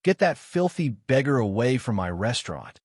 Get that filthy beggar away from my restaurant.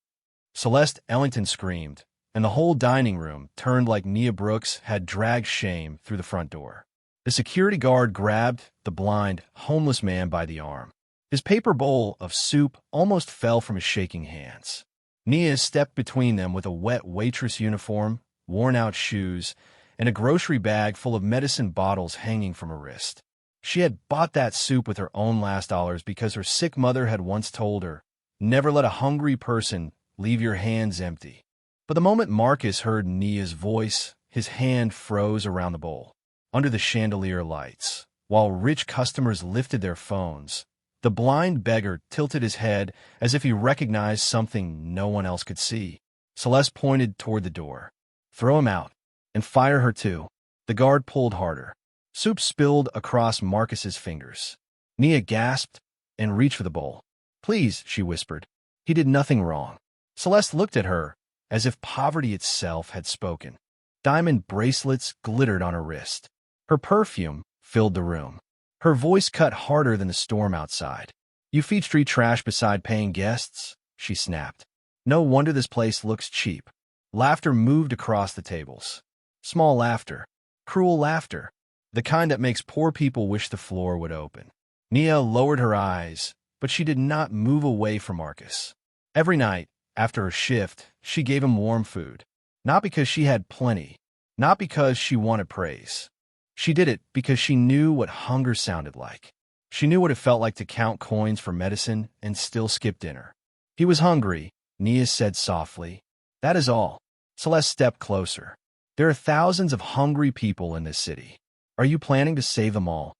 Celeste Ellington screamed, and the whole dining room turned like Nia Brooks had dragged shame through the front door. The security guard grabbed the blind, homeless man by the arm. His paper bowl of soup almost fell from his shaking hands. Nia stepped between them with a wet waitress uniform, worn-out shoes, and a grocery bag full of medicine bottles hanging from her wrist. She had bought that soup with her own last dollars because her sick mother had once told her, "Never let a hungry person leave your hands empty." But the moment Marcus heard Nia's voice, his hand froze around the bowl. Under the chandelier lights, while rich customers lifted their phones, the blind beggar tilted his head as if he recognized something no one else could see. Celeste pointed toward the door. "Throw him out, and fire her too." The guard pulled harder. Soup spilled across Marcus's fingers. Nia gasped and reached for the bowl. "Please," she whispered. "He did nothing wrong." Celeste looked at her as if poverty itself had spoken. Diamond bracelets glittered on her wrist. Her perfume filled the room. Her voice cut harder than the storm outside. "You feed street trash beside paying guests?" she snapped. "No wonder this place looks cheap." Laughter moved across the tables. Small laughter. Cruel laughter. The kind that makes poor people wish the floor would open. Nia lowered her eyes, but she did not move away from Marcus. Every night, after her shift, she gave him warm food. Not because she had plenty. Not because she wanted praise. She did it because she knew what hunger sounded like. She knew what it felt like to count coins for medicine and still skip dinner. "He was hungry," Nia said softly. "That is all." Celeste stepped closer. "There are thousands of hungry people in this city. Are you planning to save them all?"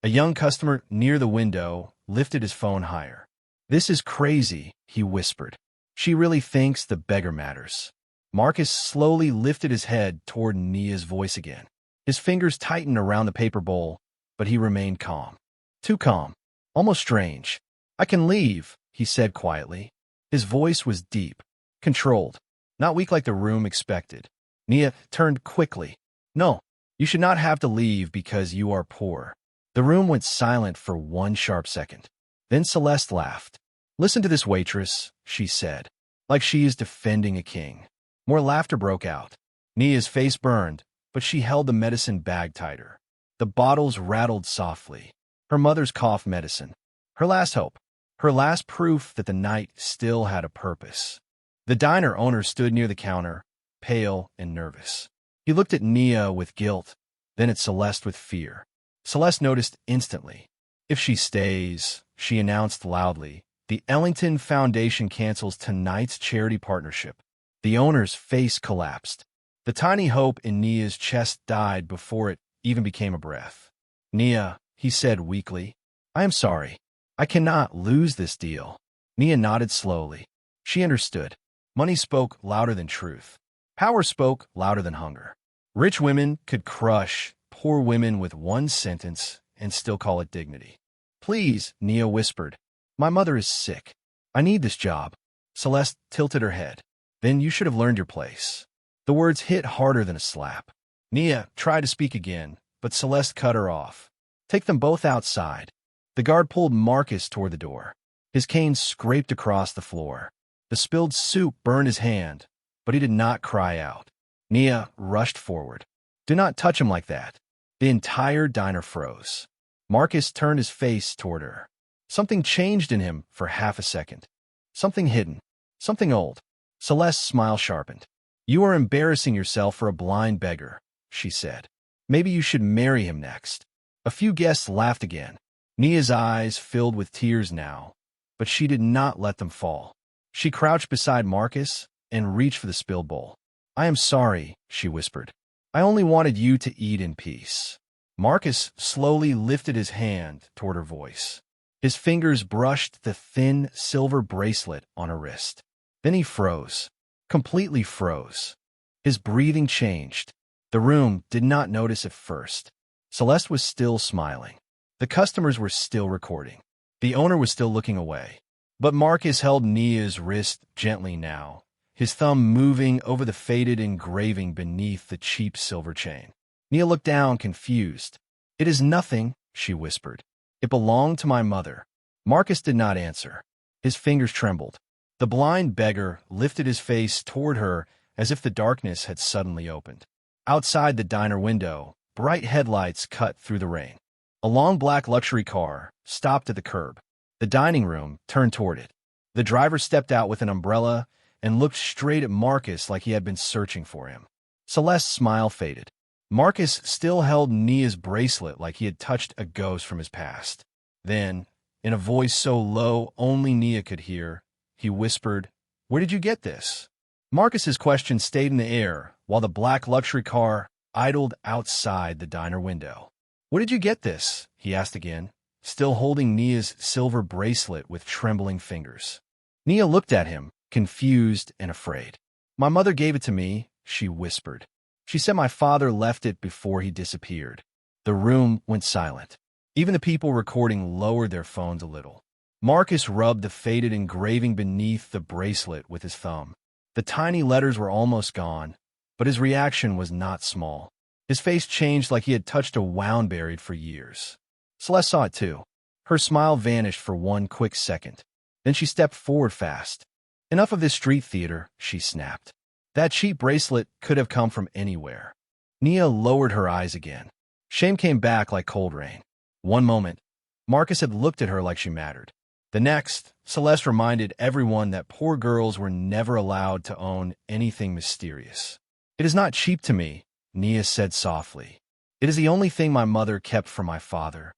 A young customer near the window lifted his phone higher. "This is crazy," he whispered. "She really thinks the beggar matters." Marcus slowly lifted his head toward Nia's voice again. His fingers tightened around the paper bowl, but he remained calm. Too calm. Almost strange. "I can leave," he said quietly. His voice was deep, controlled, not weak like the room expected. Nia turned quickly. "No, you should not have to leave because you are poor." The room went silent for one sharp second. Then Celeste laughed. "Listen to this waitress," she said, like she is defending a king. More laughter broke out. Nia's face burned, but she held the medicine bag tighter. The bottles rattled softly. Her mother's cough medicine. Her last hope. Her last proof that the night still had a purpose. The diner owner stood near the counter, pale and nervous. He looked at Nia with guilt, then at Celeste with fear. Celeste noticed instantly. "If she stays," she announced loudly, "the Ellington Foundation cancels tonight's charity partnership." The owner's face collapsed. The tiny hope in Nia's chest died before it even became a breath. "Nia," he said weakly, "I am sorry. I cannot lose this deal." Nia nodded slowly. She understood. Money spoke louder than truth. Power spoke louder than hunger. Rich women could crush poor women with one sentence and still call it dignity. "Please," Nia whispered. "My mother is sick. I need this job." Celeste tilted her head. "Then you should have learned your place." The words hit harder than a slap. Nia tried to speak again, but Celeste cut her off. "Take them both outside." The guard pulled Marcus toward the door. His cane scraped across the floor. The spilled soup burned his hand, but he did not cry out. Nia rushed forward. "Do not touch him like that." The entire diner froze. Marcus turned his face toward her. Something changed in him for half a second. Something hidden. Something old. Celeste's smile sharpened. "You are embarrassing yourself for a blind beggar," she said. "Maybe you should marry him next." A few guests laughed again. Nia's eyes filled with tears now, but she did not let them fall. She crouched beside Marcus and reached for the spilled bowl. "I am sorry," she whispered. "I only wanted you to eat in peace." Marcus slowly lifted his hand toward her voice. His fingers brushed the thin silver bracelet on her wrist. Then he froze. Completely froze. His breathing changed. The room did not notice at first. Celeste was still smiling. The customers were still recording. The owner was still looking away. But Marcus held Nia's wrist gently now, his thumb moving over the faded engraving beneath the cheap silver chain. Nia looked down, confused. "It is nothing," she whispered. "It belonged to my mother." Marcus did not answer. His fingers trembled. The blind beggar lifted his face toward her as if the darkness had suddenly opened. Outside the diner window, bright headlights cut through the rain. A long black luxury car stopped at the curb. The dining room turned toward it. The driver stepped out with an umbrella and looked straight at Marcus like he had been searching for him. Celeste's smile faded. Marcus still held Nia's bracelet like he had touched a ghost from his past. Then, in a voice so low only Nia could hear, he whispered, "Where did you get this?" Marcus's question stayed in the air while the black luxury car idled outside the diner window. "Where did you get this?" he asked again, still holding Nia's silver bracelet with trembling fingers. Nia looked at him, confused and afraid. "My mother gave it to me," she whispered. "She said my father left it before he disappeared." The room went silent. Even the people recording lowered their phones a little. Marcus rubbed the faded engraving beneath the bracelet with his thumb. The tiny letters were almost gone, but his reaction was not small. His face changed like he had touched a wound buried for years. Celeste saw it too. Her smile vanished for one quick second. Then she stepped forward fast. "Enough of this street theater," she snapped. "That cheap bracelet could have come from anywhere." Nia lowered her eyes again. Shame came back like cold rain. One moment, Marcus had looked at her like she mattered. The next, Celeste reminded everyone that poor girls were never allowed to own anything mysterious. "It is not cheap to me," Nia said softly. "It is the only thing my mother kept from my father."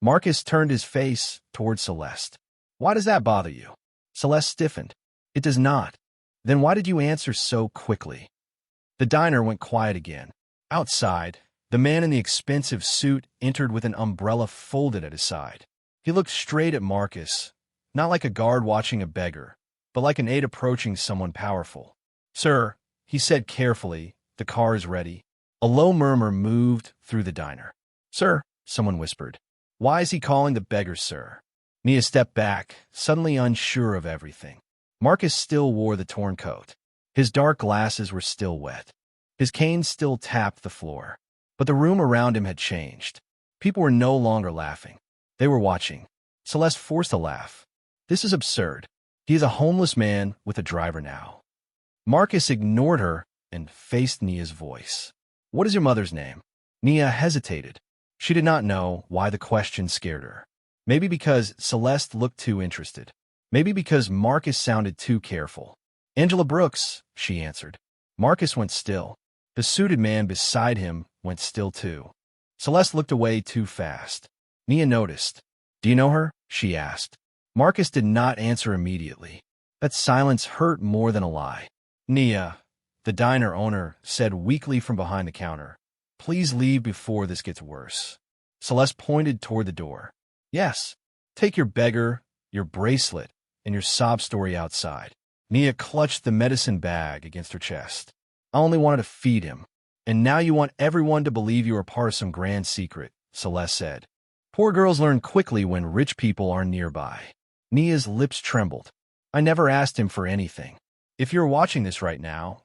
Marcus turned his face toward Celeste. "Why does that bother you?" Celeste stiffened. "It does not." "Then why did you answer so quickly?" The diner went quiet again. Outside, the man in the expensive suit entered with an umbrella folded at his side. He looked straight at Marcus, not like a guard watching a beggar, but like an aide approaching someone powerful. "Sir," he said carefully, "the car is ready." A low murmur moved through the diner. "Sir," someone whispered. "Why is he calling the beggar sir?" Nia stepped back, suddenly unsure of everything. Marcus still wore the torn coat. His dark glasses were still wet. His cane still tapped the floor. But the room around him had changed. People were no longer laughing. They were watching. Celeste forced a laugh. "This is absurd. He is a homeless man with a driver now." Marcus ignored her and faced Nia's voice. "What is your mother's name?" Nia hesitated. She did not know why the question scared her. Maybe because Celeste looked too interested. Maybe because Marcus sounded too careful. "Angela Brooks," she answered. Marcus went still. The suited man beside him went still too. Celeste looked away too fast. Nia noticed. "Do you know her?" she asked. Marcus did not answer immediately. That silence hurt more than a lie. "Nia," the diner owner said weakly from behind the counter, "please leave before this gets worse." Celeste pointed toward the door. "Yes, take your beggar, your bracelet, and your sob story outside." Nia clutched the medicine bag against her chest. "I only wanted to feed him. And now you want everyone to believe you are part of some grand secret," Celeste said. "Poor girls learn quickly when rich people are nearby." Nia's lips trembled. "I never asked him for anything. If you're watching this right now,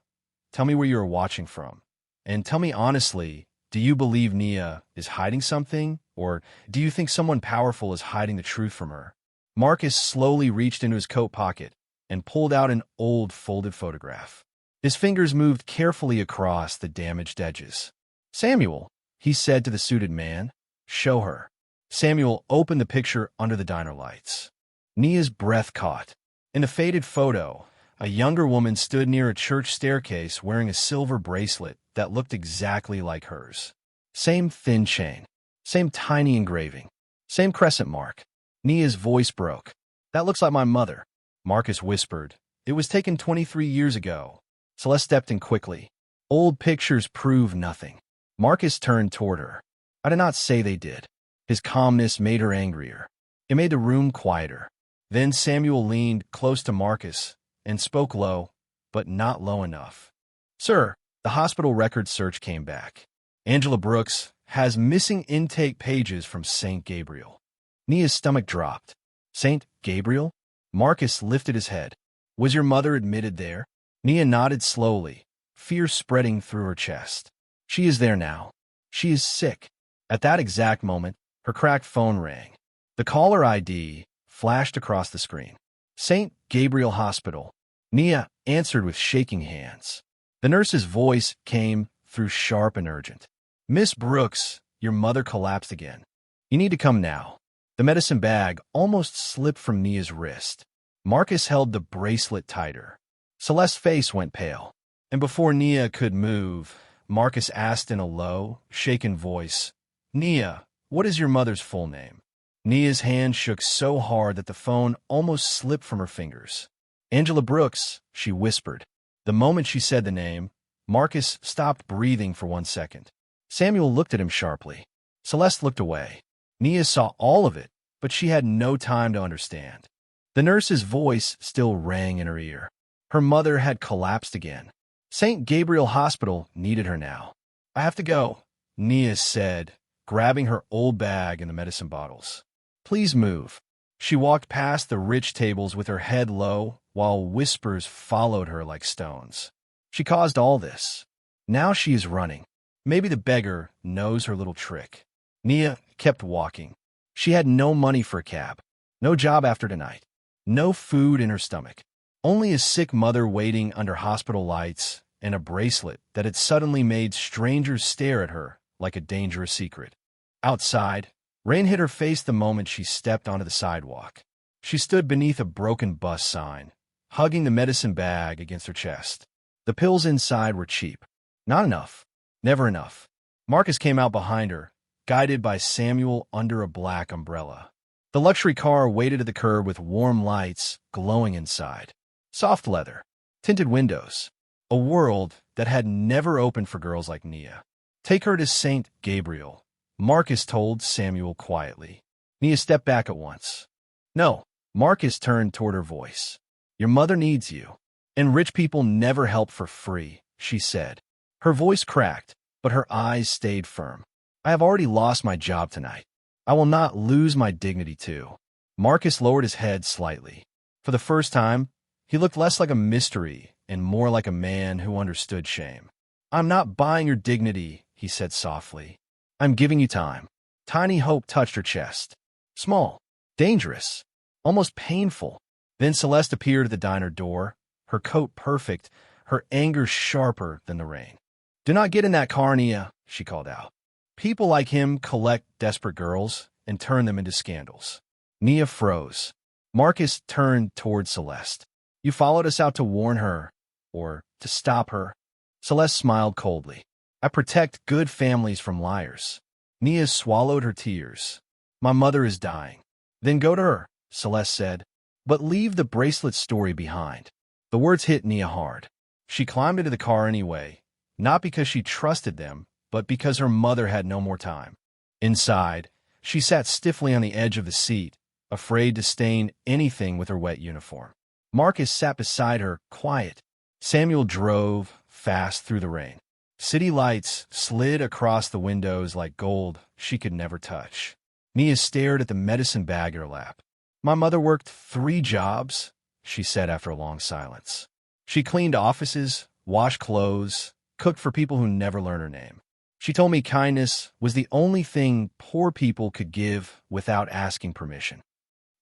tell me where you are watching from. And tell me honestly, do you believe Nia is hiding something? Or do you think someone powerful is hiding the truth from her?" Marcus slowly reached into his coat pocket and pulled out an old folded photograph. His fingers moved carefully across the damaged edges. "Samuel," he said to the suited man, "show her." Samuel opened the picture under the diner lights. Nia's breath caught. In the faded photo, a younger woman stood near a church staircase wearing a silver bracelet that looked exactly like hers. Same thin chain, same tiny engraving, same crescent mark. Nia's voice broke. "That looks like my mother," Marcus whispered. "It was taken 23 years ago." Celeste stepped in quickly. "Old pictures prove nothing." Marcus turned toward her. "I did not say they did." His calmness made her angrier. It made the room quieter. Then Samuel leaned close to Marcus and spoke low, but not low enough. "Sir, the hospital record search came back. Angela Brooks has missing intake pages from St. Gabriel." Nia's stomach dropped. "St. Gabriel?" Marcus lifted his head. "Was your mother admitted there?" Nia nodded slowly, fear spreading through her chest. "She is there now. She is sick." At that exact moment, her cracked phone rang. The caller ID, flashed across the screen. St. Gabriel Hospital. Nia answered with shaking hands. The nurse's voice came through sharp and urgent. Miss Brooks, your mother collapsed again. You need to come now. The medicine bag almost slipped from Nia's wrist. Marcus held the bracelet tighter. Celeste's face went pale. And before Nia could move, Marcus asked in a low, shaken voice, Nia, what is your mother's full name? Nia's hand shook so hard that the phone almost slipped from her fingers. Angela Brooks, she whispered. The moment she said the name, Marcus stopped breathing for 1 second. Samuel looked at him sharply. Celeste looked away. Nia saw all of it, but she had no time to understand. The nurse's voice still rang in her ear. Her mother had collapsed again. St. Gabriel Hospital needed her now. I have to go, Nia said, grabbing her old bag and the medicine bottles. Please move. She walked past the rich tables with her head low, while whispers followed her like stones. She caused all this. Now she is running. Maybe the beggar knows her little trick. Nia kept walking. She had no money for a cab, no job after tonight, no food in her stomach, only a sick mother waiting under hospital lights and a bracelet that had suddenly made strangers stare at her like a dangerous secret. Outside, rain hit her face the moment she stepped onto the sidewalk. She stood beneath a broken bus sign, hugging the medicine bag against her chest. The pills inside were cheap. Not enough. Never enough. Marcus came out behind her, guided by Samuel under a black umbrella. The luxury car waited at the curb with warm lights glowing inside. Soft leather, tinted windows. A world that had never opened for girls like Nia. Take her to St. Gabriel, Marcus told Samuel quietly. Nia stepped back at once. No, Marcus turned toward her voice. Your mother needs you. And rich people never help for free, she said. Her voice cracked, but her eyes stayed firm. I have already lost my job tonight. I will not lose my dignity too. Marcus lowered his head slightly. For the first time, he looked less like a mystery and more like a man who understood shame. I'm not buying your dignity, he said softly. I'm giving you time. Tiny hope touched her chest. Small, dangerous, almost painful. Then Celeste appeared at the diner door, her coat perfect, her anger sharper than the rain. Do not get in that car, Nia, she called out. People like him collect desperate girls and turn them into scandals. Nia froze. Marcus turned toward Celeste. You followed us out to warn her, or to stop her. Celeste smiled coldly. I protect good families from liars. Nia swallowed her tears. My mother is dying. Then go to her, Celeste said, but leave the bracelet story behind. The words hit Nia hard. She climbed into the car anyway, not because she trusted them, but because her mother had no more time. Inside, she sat stiffly on the edge of the seat, afraid to stain anything with her wet uniform. Marcus sat beside her, quiet. Samuel drove fast through the rain. City lights slid across the windows like gold she could never touch. Nia stared at the medicine bag in her lap. My mother worked 3 jobs, she said after a long silence. She cleaned offices, washed clothes, cooked for people who never learned her name. She told me kindness was the only thing poor people could give without asking permission.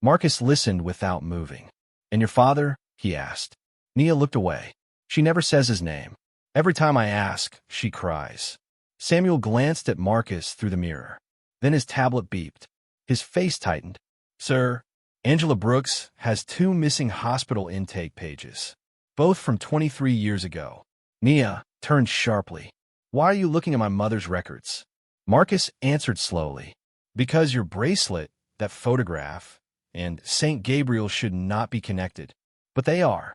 Marcus listened without moving. And your father? He asked. Nia looked away. She never says his name. Every time I ask, she cries. Samuel glanced at Marcus through the mirror. Then his tablet beeped. His face tightened. Sir, Angela Brooks has 2 missing hospital intake pages, both from 23 years ago. Nia turned sharply. Why are you looking at my mother's records? Marcus answered slowly. Because your bracelet, that photograph, and St. Gabriel should not be connected. But they are.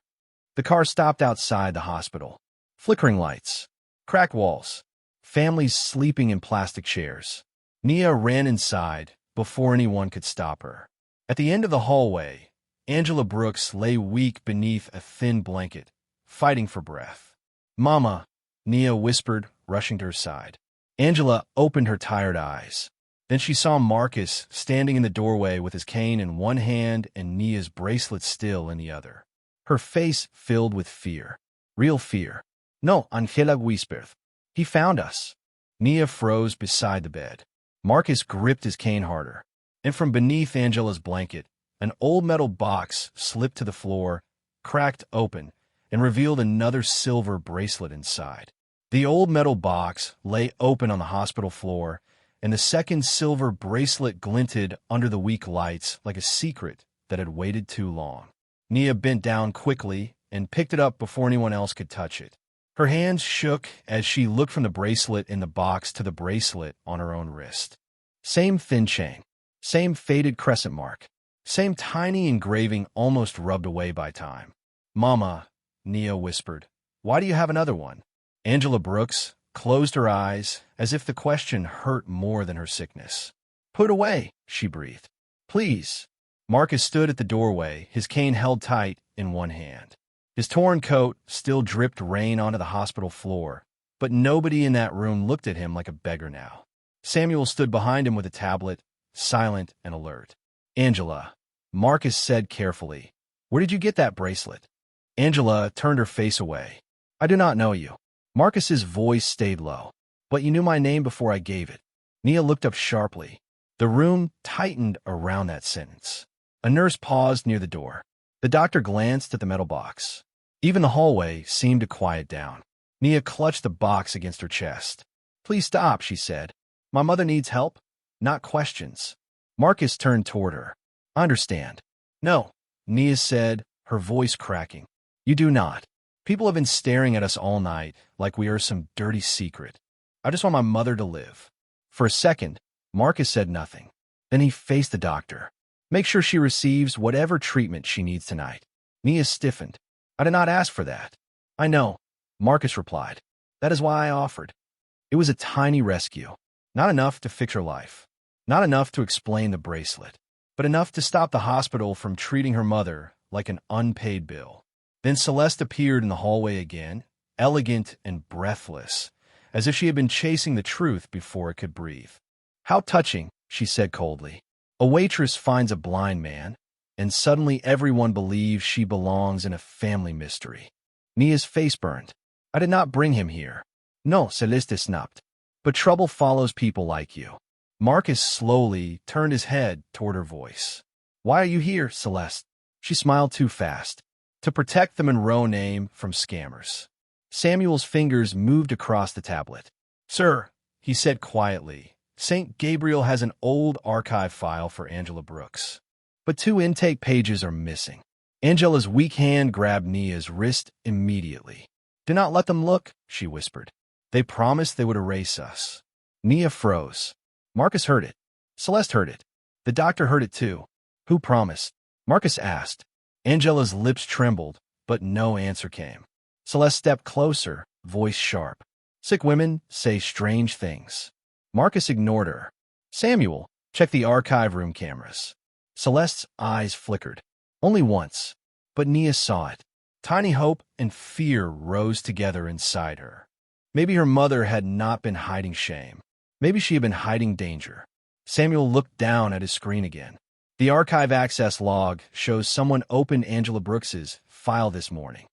The car stopped outside the hospital. Flickering lights, cracked walls, families sleeping in plastic chairs. Nia ran inside before anyone could stop her. At the end of the hallway, Angela Brooks lay weak beneath a thin blanket, fighting for breath. Mama, Nia whispered, rushing to her side. Angela opened her tired eyes. Then she saw Marcus standing in the doorway with his cane in one hand and Nia's bracelet still in the other. Her face filled with fear. Real fear. No, Angela whispered. He found us. Nia froze beside the bed. Marcus gripped his cane harder. And from beneath Angela's blanket, An old metal box slipped to the floor, cracked open, and revealed another silver bracelet inside. The old metal box lay open on the hospital floor, and the second silver bracelet glinted under the weak lights like a secret that had waited too long. Nia bent down quickly and picked it up before anyone else could touch it. Her hands shook as she looked from the bracelet in the box to the bracelet on her own wrist. Same thin chain, same faded crescent mark, same tiny engraving almost rubbed away by time. "Mama," Nia whispered, "why do you have another one?" Angela Brooks closed her eyes as if the question hurt more than her sickness. "Put away," she breathed. "Please." Marcus stood at the doorway, his cane held tight in one hand. His torn coat still dripped rain onto the hospital floor, but nobody in that room looked at him like a beggar now. Samuel stood behind him with a tablet, silent and alert. "Angela," Marcus said carefully, "where did you get that bracelet?" Angela turned her face away. "I do not know you." Marcus's voice stayed low. "But you knew my name before I gave it." Nia looked up sharply. The room tightened around that sentence. A nurse paused near the door. The doctor glanced at the metal box. Even the hallway seemed to quiet down. Nia clutched the box against her chest. "Please stop," she said. "My mother needs help, not questions." Marcus turned toward her. "I understand." "No," Nia said, her voice cracking. "You do not. People have been staring at us all night like we are some dirty secret. I just want my mother to live." For a second, Marcus said nothing. Then he faced the doctor. "Make sure she receives whatever treatment she needs tonight." Nia stiffened. "I did not ask for that." "I know," Marcus replied. "That is why I offered." It was a tiny rescue. Not enough to fix her life. Not enough to explain the bracelet. But enough to stop the hospital from treating her mother like an unpaid bill. Then Celeste appeared in the hallway again, elegant and breathless, as if she had been chasing the truth before it could breathe. "How touching," she said coldly. "A waitress finds a blind man, and suddenly everyone believes she belongs in a family mystery." Nia's face burned. "I did not bring him here." "No," Celeste snapped. "But trouble follows people like you." Marcus slowly turned his head toward her voice. "Why are you here, Celeste?" She smiled too fast. "To protect the Monroe name from scammers." Samuel's fingers moved across the tablet. "Sir," he said quietly, "St. Gabriel has an old archive file for Angela Brooks. But 2 intake pages are missing." Angela's weak hand grabbed Nia's wrist immediately. "Do not let them look," she whispered. "They promised they would erase us." Nia froze. Marcus heard it. Celeste heard it. The doctor heard it too. "Who promised?" Marcus asked. Angela's lips trembled, but no answer came. Celeste stepped closer, voice sharp. "Sick women say strange things." Marcus ignored her. "Samuel, check the archive room cameras." Celeste's eyes flickered. Only once, but Nia saw it. Tiny hope and fear rose together inside her. Maybe her mother had not been hiding shame. Maybe she had been hiding danger. Samuel looked down at his screen again. The archive access log shows someone opened Angela Brooks's file this morning.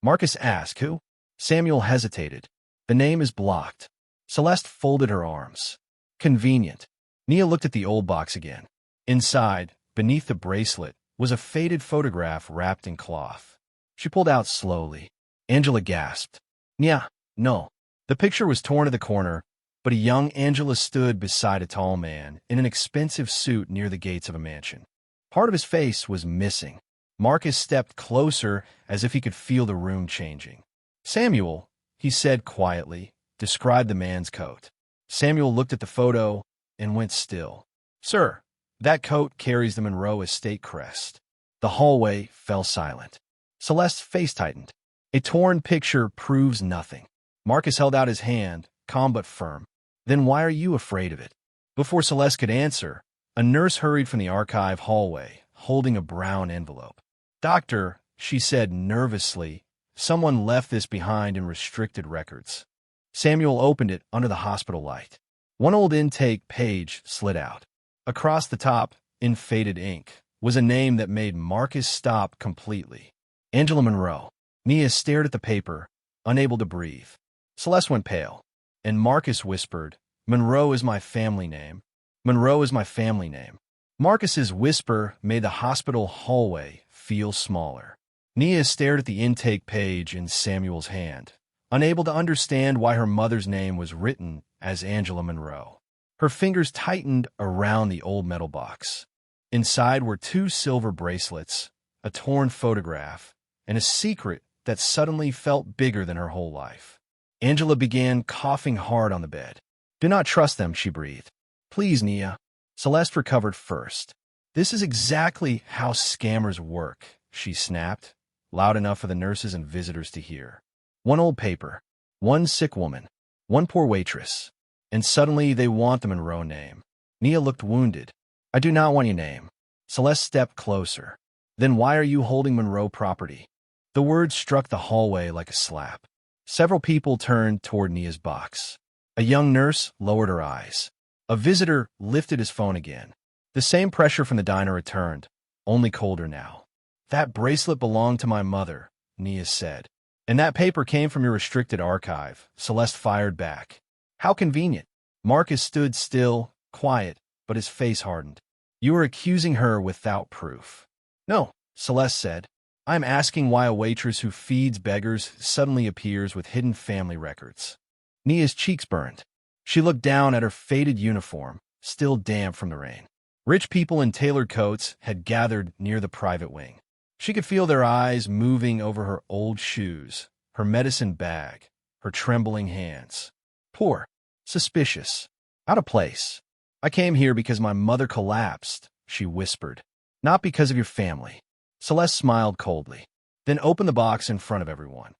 Marcus asked, "Who?" Samuel hesitated. "The name is blocked." Celeste folded her arms. "Convenient." Nia looked at the old box again. Inside, beneath the bracelet, was a faded photograph wrapped in cloth. She pulled out slowly. Angela gasped. "Nia, no." The picture was torn to the corner, but a young Angela stood beside a tall man in an expensive suit near the gates of a mansion. Part of his face was missing. Marcus stepped closer as if he could feel the room changing. "Samuel," he said quietly, described the man's coat. Samuel looked at the photo and went still. "Sir, that coat carries the Monroe estate crest." The hallway fell silent. Celeste's face tightened. "A torn picture proves nothing." Marcus held out his hand, calm but firm. "Then why are you afraid of it?" Before Celeste could answer, a nurse hurried from the archive hallway, holding a brown envelope. "Doctor," she said nervously, "someone left this behind in restricted records." Samuel opened it under the hospital light. One old intake page slid out. Across the top, in faded ink, was a name that made Marcus stop completely. Angela Monroe. Nia stared at the paper, unable to breathe. Celeste went pale, and Marcus whispered, "Monroe is my family name. Monroe is my family name." Marcus's whisper made the hospital hallway feel smaller. Nia stared at the intake page in Samuel's hand, unable to understand why her mother's name was written as Angela Monroe. Her fingers tightened around the old metal box. Inside were 2 silver bracelets, a torn photograph, and a secret that suddenly felt bigger than her whole life. Angela began coughing hard on the bed. "Do not trust them," she breathed. "Please, Nia." Celeste recovered first. "This is exactly how scammers work," she snapped, loud enough for the nurses and visitors to hear. "One old paper, one sick woman, one poor waitress, and suddenly they want the Monroe name." Nia looked wounded. "I do not want your name." Celeste stepped closer. "Then why are you holding Monroe property?" The words struck the hallway like a slap. Several people turned toward Nia's box. A young nurse lowered her eyes. A visitor lifted his phone again. The same pressure from the diner returned, only colder now. "That bracelet belonged to my mother," Nia said. "And that paper came from your restricted archive," Celeste fired back. "How convenient." Marcus stood still, quiet, but his face hardened. "You are accusing her without proof." "No," Celeste said. "I'm asking why a waitress who feeds beggars suddenly appears with hidden family records." Nia's cheeks burned. She looked down at her faded uniform, still damp from the rain. Rich people in tailored coats had gathered near the private wing. She could feel their eyes moving over her old shoes, her medicine bag, her trembling hands. Poor, suspicious, out of place. "I came here because my mother collapsed," she whispered. "Not because of your family." Celeste smiled coldly, then opened the box in front of everyone.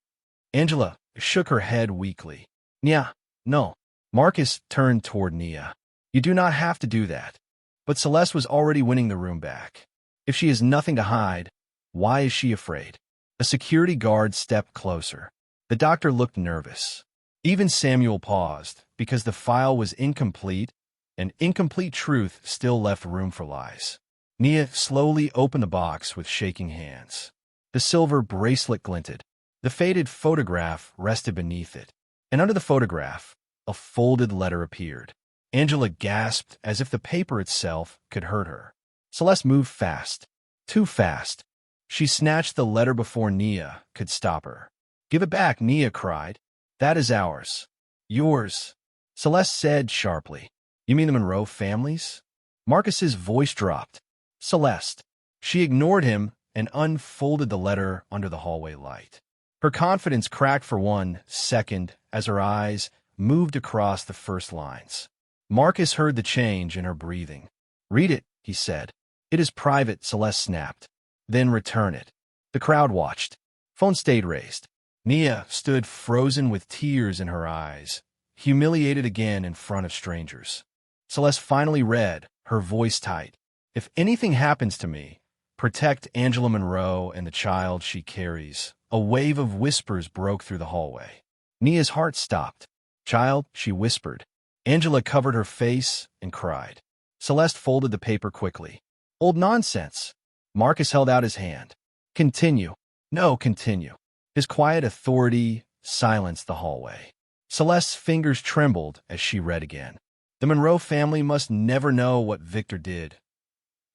Angela shook her head weakly. "Nia, no." Marcus turned toward Nia. "You do not have to do that." But Celeste was already winning the room back. If she has nothing to hide, why is she afraid? A security guard stepped closer. The doctor looked nervous. Even Samuel paused, because the file was incomplete, and incomplete truth still left room for lies. Nia slowly opened the box with shaking hands. The silver bracelet glinted. The faded photograph rested beneath it. And under the photograph, a folded letter appeared. Angela gasped as if the paper itself could hurt her. Celeste moved fast. Too fast. She snatched the letter before Nia could stop her. "Give it back," Nia cried. "That is ours." "Yours," Celeste said sharply. "You mean the Monroe family's?" Marcus's voice dropped. "Celeste." She ignored him and unfolded the letter under the hallway light. Her confidence cracked for 1 second as her eyes moved across the first lines. Marcus heard the change in her breathing. "Read it," he said. "It is private," Celeste snapped. "Then return it." The crowd watched. Phone stayed raised. Nia stood frozen with tears in her eyes, humiliated again in front of strangers. Celeste finally read, her voice tight. "If anything happens to me, protect Angela Monroe and the child she carries." A wave of whispers broke through the hallway. Nia's heart stopped. "Child," she whispered. Angela covered her face and cried. Celeste folded the paper quickly. "Old nonsense." Marcus held out his hand. "Continue." "No, continue." His quiet authority silenced the hallway. Celeste's fingers trembled as she read again. "The Monroe family must never know what Victor did."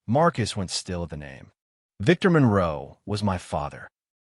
Marcus went still at the name. "Victor Monroe was my father."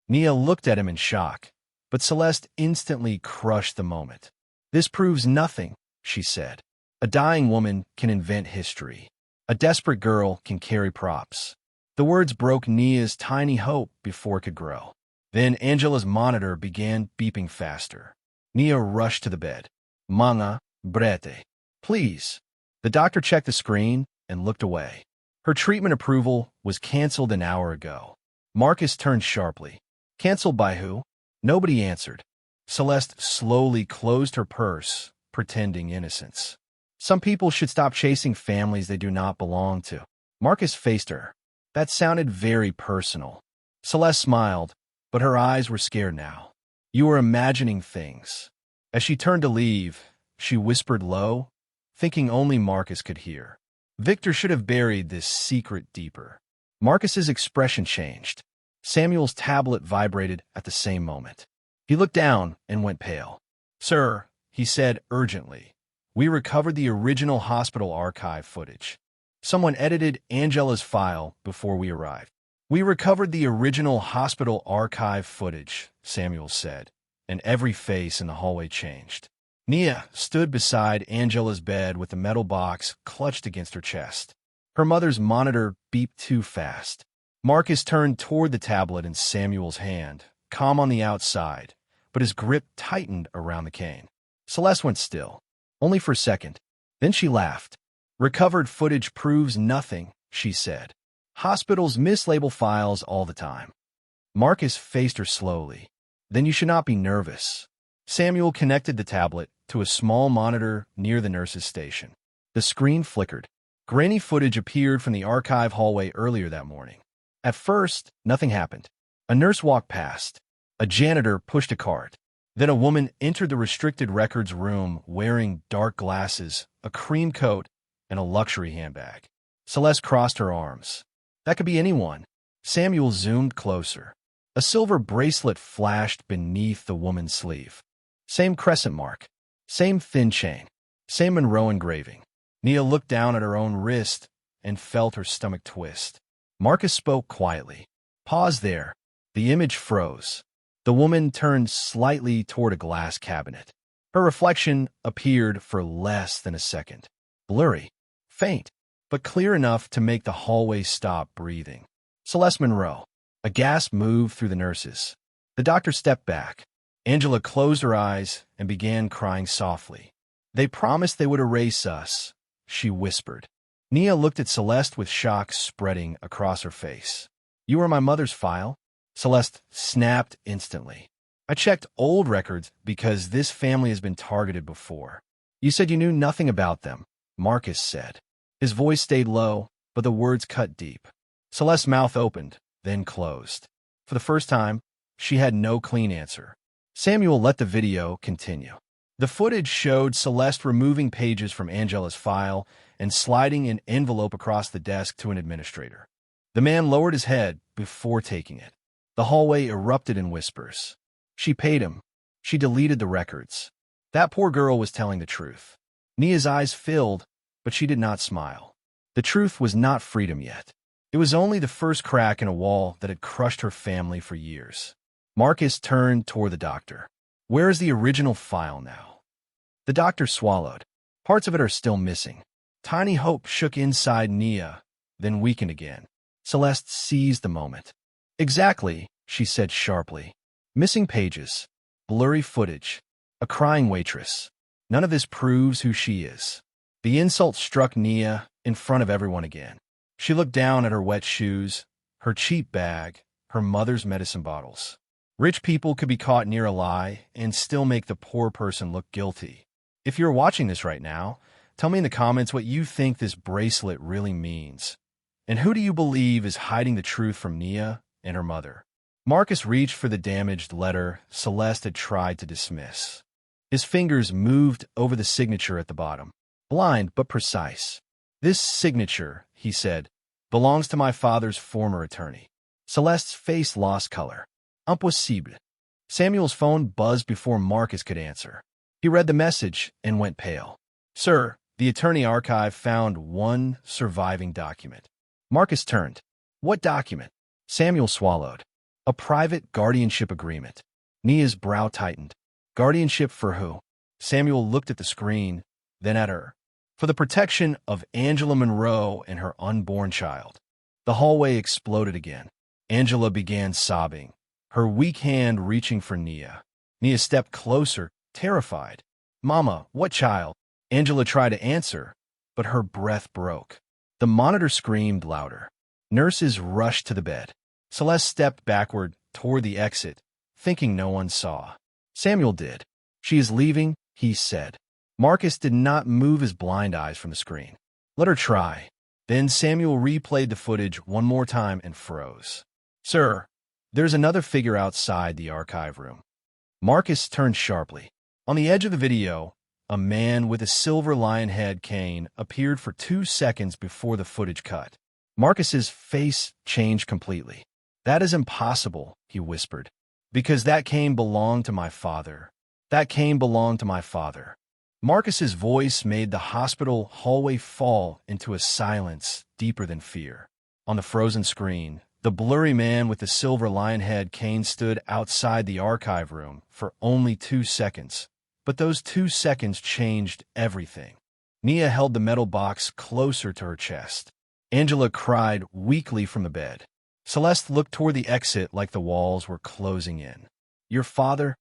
Nia looked at him in shock, but Celeste instantly crushed the moment. "This proves nothing," she said. "A dying woman can invent history. A desperate girl can carry props." The words broke Nia's tiny hope before it could grow. Then Angela's monitor began beeping faster. Nia rushed to the bed. "Manga, brete. Please." The doctor checked the screen and looked away. Her treatment approval was canceled an hour ago. Marcus turned sharply. "Canceled by who?" Nobody answered. Celeste slowly closed her purse, pretending innocence. "Some people should stop chasing families they do not belong to." Marcus faced her. "That sounded very personal." Celeste smiled, but her eyes were scared now. "You are imagining things." As she turned to leave, she whispered low, thinking only Marcus could hear. Victor should have buried this secret deeper. Marcus's expression changed. Samuel's tablet vibrated at the same moment. He looked down and went pale. "Sir," he said urgently, "we recovered the original hospital archive footage." Someone edited Angela's file before we arrived. We recovered the original hospital archive footage, Samuel said, and every face in the hallway changed. Nia stood beside Angela's bed with the metal box clutched against her chest. Her mother's monitor beeped too fast. Marcus turned toward the tablet in Samuel's hand, calm on the outside, but his grip tightened around the cane. Celeste went still, only for a second. Then she laughed. Recovered footage proves nothing, she said. Hospitals mislabel files all the time. Marcus faced her slowly. Then you should not be nervous. Samuel connected the tablet to a small monitor near the nurse's station. The screen flickered. Grainy footage appeared from the archive hallway earlier that morning. At first, nothing happened. A nurse walked past. A janitor pushed a cart. Then a woman entered the restricted records room wearing dark glasses, a cream coat, and a luxury handbag. Celeste crossed her arms. That could be anyone. Samuel zoomed closer. A silver bracelet flashed beneath the woman's sleeve. Same crescent mark. Same thin chain. Same Monroe engraving. Nia looked down at her own wrist and felt her stomach twist. Marcus spoke quietly. Pause there. The image froze. The woman turned slightly toward a glass cabinet. Her reflection appeared for less than a second. Blurry. Faint. But clear enough to make the hallway stop breathing. Celeste Monroe. A gasp moved through the nurses. The doctor stepped back. Angela closed her eyes and began crying softly. They promised they would erase us, she whispered. Nia looked at Celeste with shock spreading across her face. You are my mother's file? Celeste snapped instantly. I checked old records because this family has been targeted before. You said you knew nothing about them, Marcus said. His voice stayed low, but the words cut deep. Celeste's mouth opened, then closed. For the first time, she had no clean answer. Samuel let the video continue. The footage showed Celeste removing pages from Angela's file and sliding an envelope across the desk to an administrator. The man lowered his head before taking it. The hallway erupted in whispers. She paid him. She deleted the records. That poor girl was telling the truth. Nia's eyes filled, but she did not smile. The truth was not freedom yet. It was only the first crack in a wall that had crushed her family for years. Marcus turned toward the doctor. Where is the original file now? The doctor swallowed. Parts of it are still missing. Tiny hope shook inside Nia, then weakened again. Celeste seized the moment. Exactly, she said sharply. Missing pages, blurry footage, a crying waitress. None of this proves who she is. The insult struck Nia in front of everyone again. She looked down at her wet shoes, her cheap bag, her mother's medicine bottles. Rich people could be caught near a lie and still make the poor person look guilty. If you're watching this right now, tell me in the comments what you think this bracelet really means. And who do you believe is hiding the truth from Nia and her mother? Marcus reached for the damaged letter Celeste had tried to dismiss. His fingers moved over the signature at the bottom. Blind but precise. This signature, he said, belongs to my father's former attorney. Celeste's face lost color. Impossible. Samuel's phone buzzed before Marcus could answer. He read the message and went pale. Sir, the attorney archive found one surviving document. Marcus turned. What document? Samuel swallowed. A private guardianship agreement. Nia's brow tightened. Guardianship for who? Samuel looked at the screen, then at her. For the protection of Angela Monroe and her unborn child. The hallway exploded again. Angela began sobbing, her weak hand reaching for Nia. Nia stepped closer, terrified. Mama, what child? Angela tried to answer, but her breath broke. The monitor screamed louder. Nurses rushed to the bed. Celeste stepped backward toward the exit, thinking no one saw. Samuel did. She is leaving, he said. Marcus did not move his blind eyes from the screen. Let her try. Then Samuel replayed the footage one more time and froze. Sir, there's another figure outside the archive room. Marcus turned sharply. On the edge of the video, a man with a silver lion head cane appeared for 2 seconds before the footage cut. Marcus's face changed completely. That is impossible, he whispered. Because that cane belonged to my father. That cane belonged to my father. Marcus's voice made the hospital hallway fall into a silence deeper than fear. On the frozen screen, the blurry man with the silver lion head cane stood outside the archive room for only 2 seconds. But those 2 seconds changed everything. Nia held the metal box closer to her chest. Angela cried weakly from the bed. Celeste looked toward the exit like the walls were closing in. "Your father?"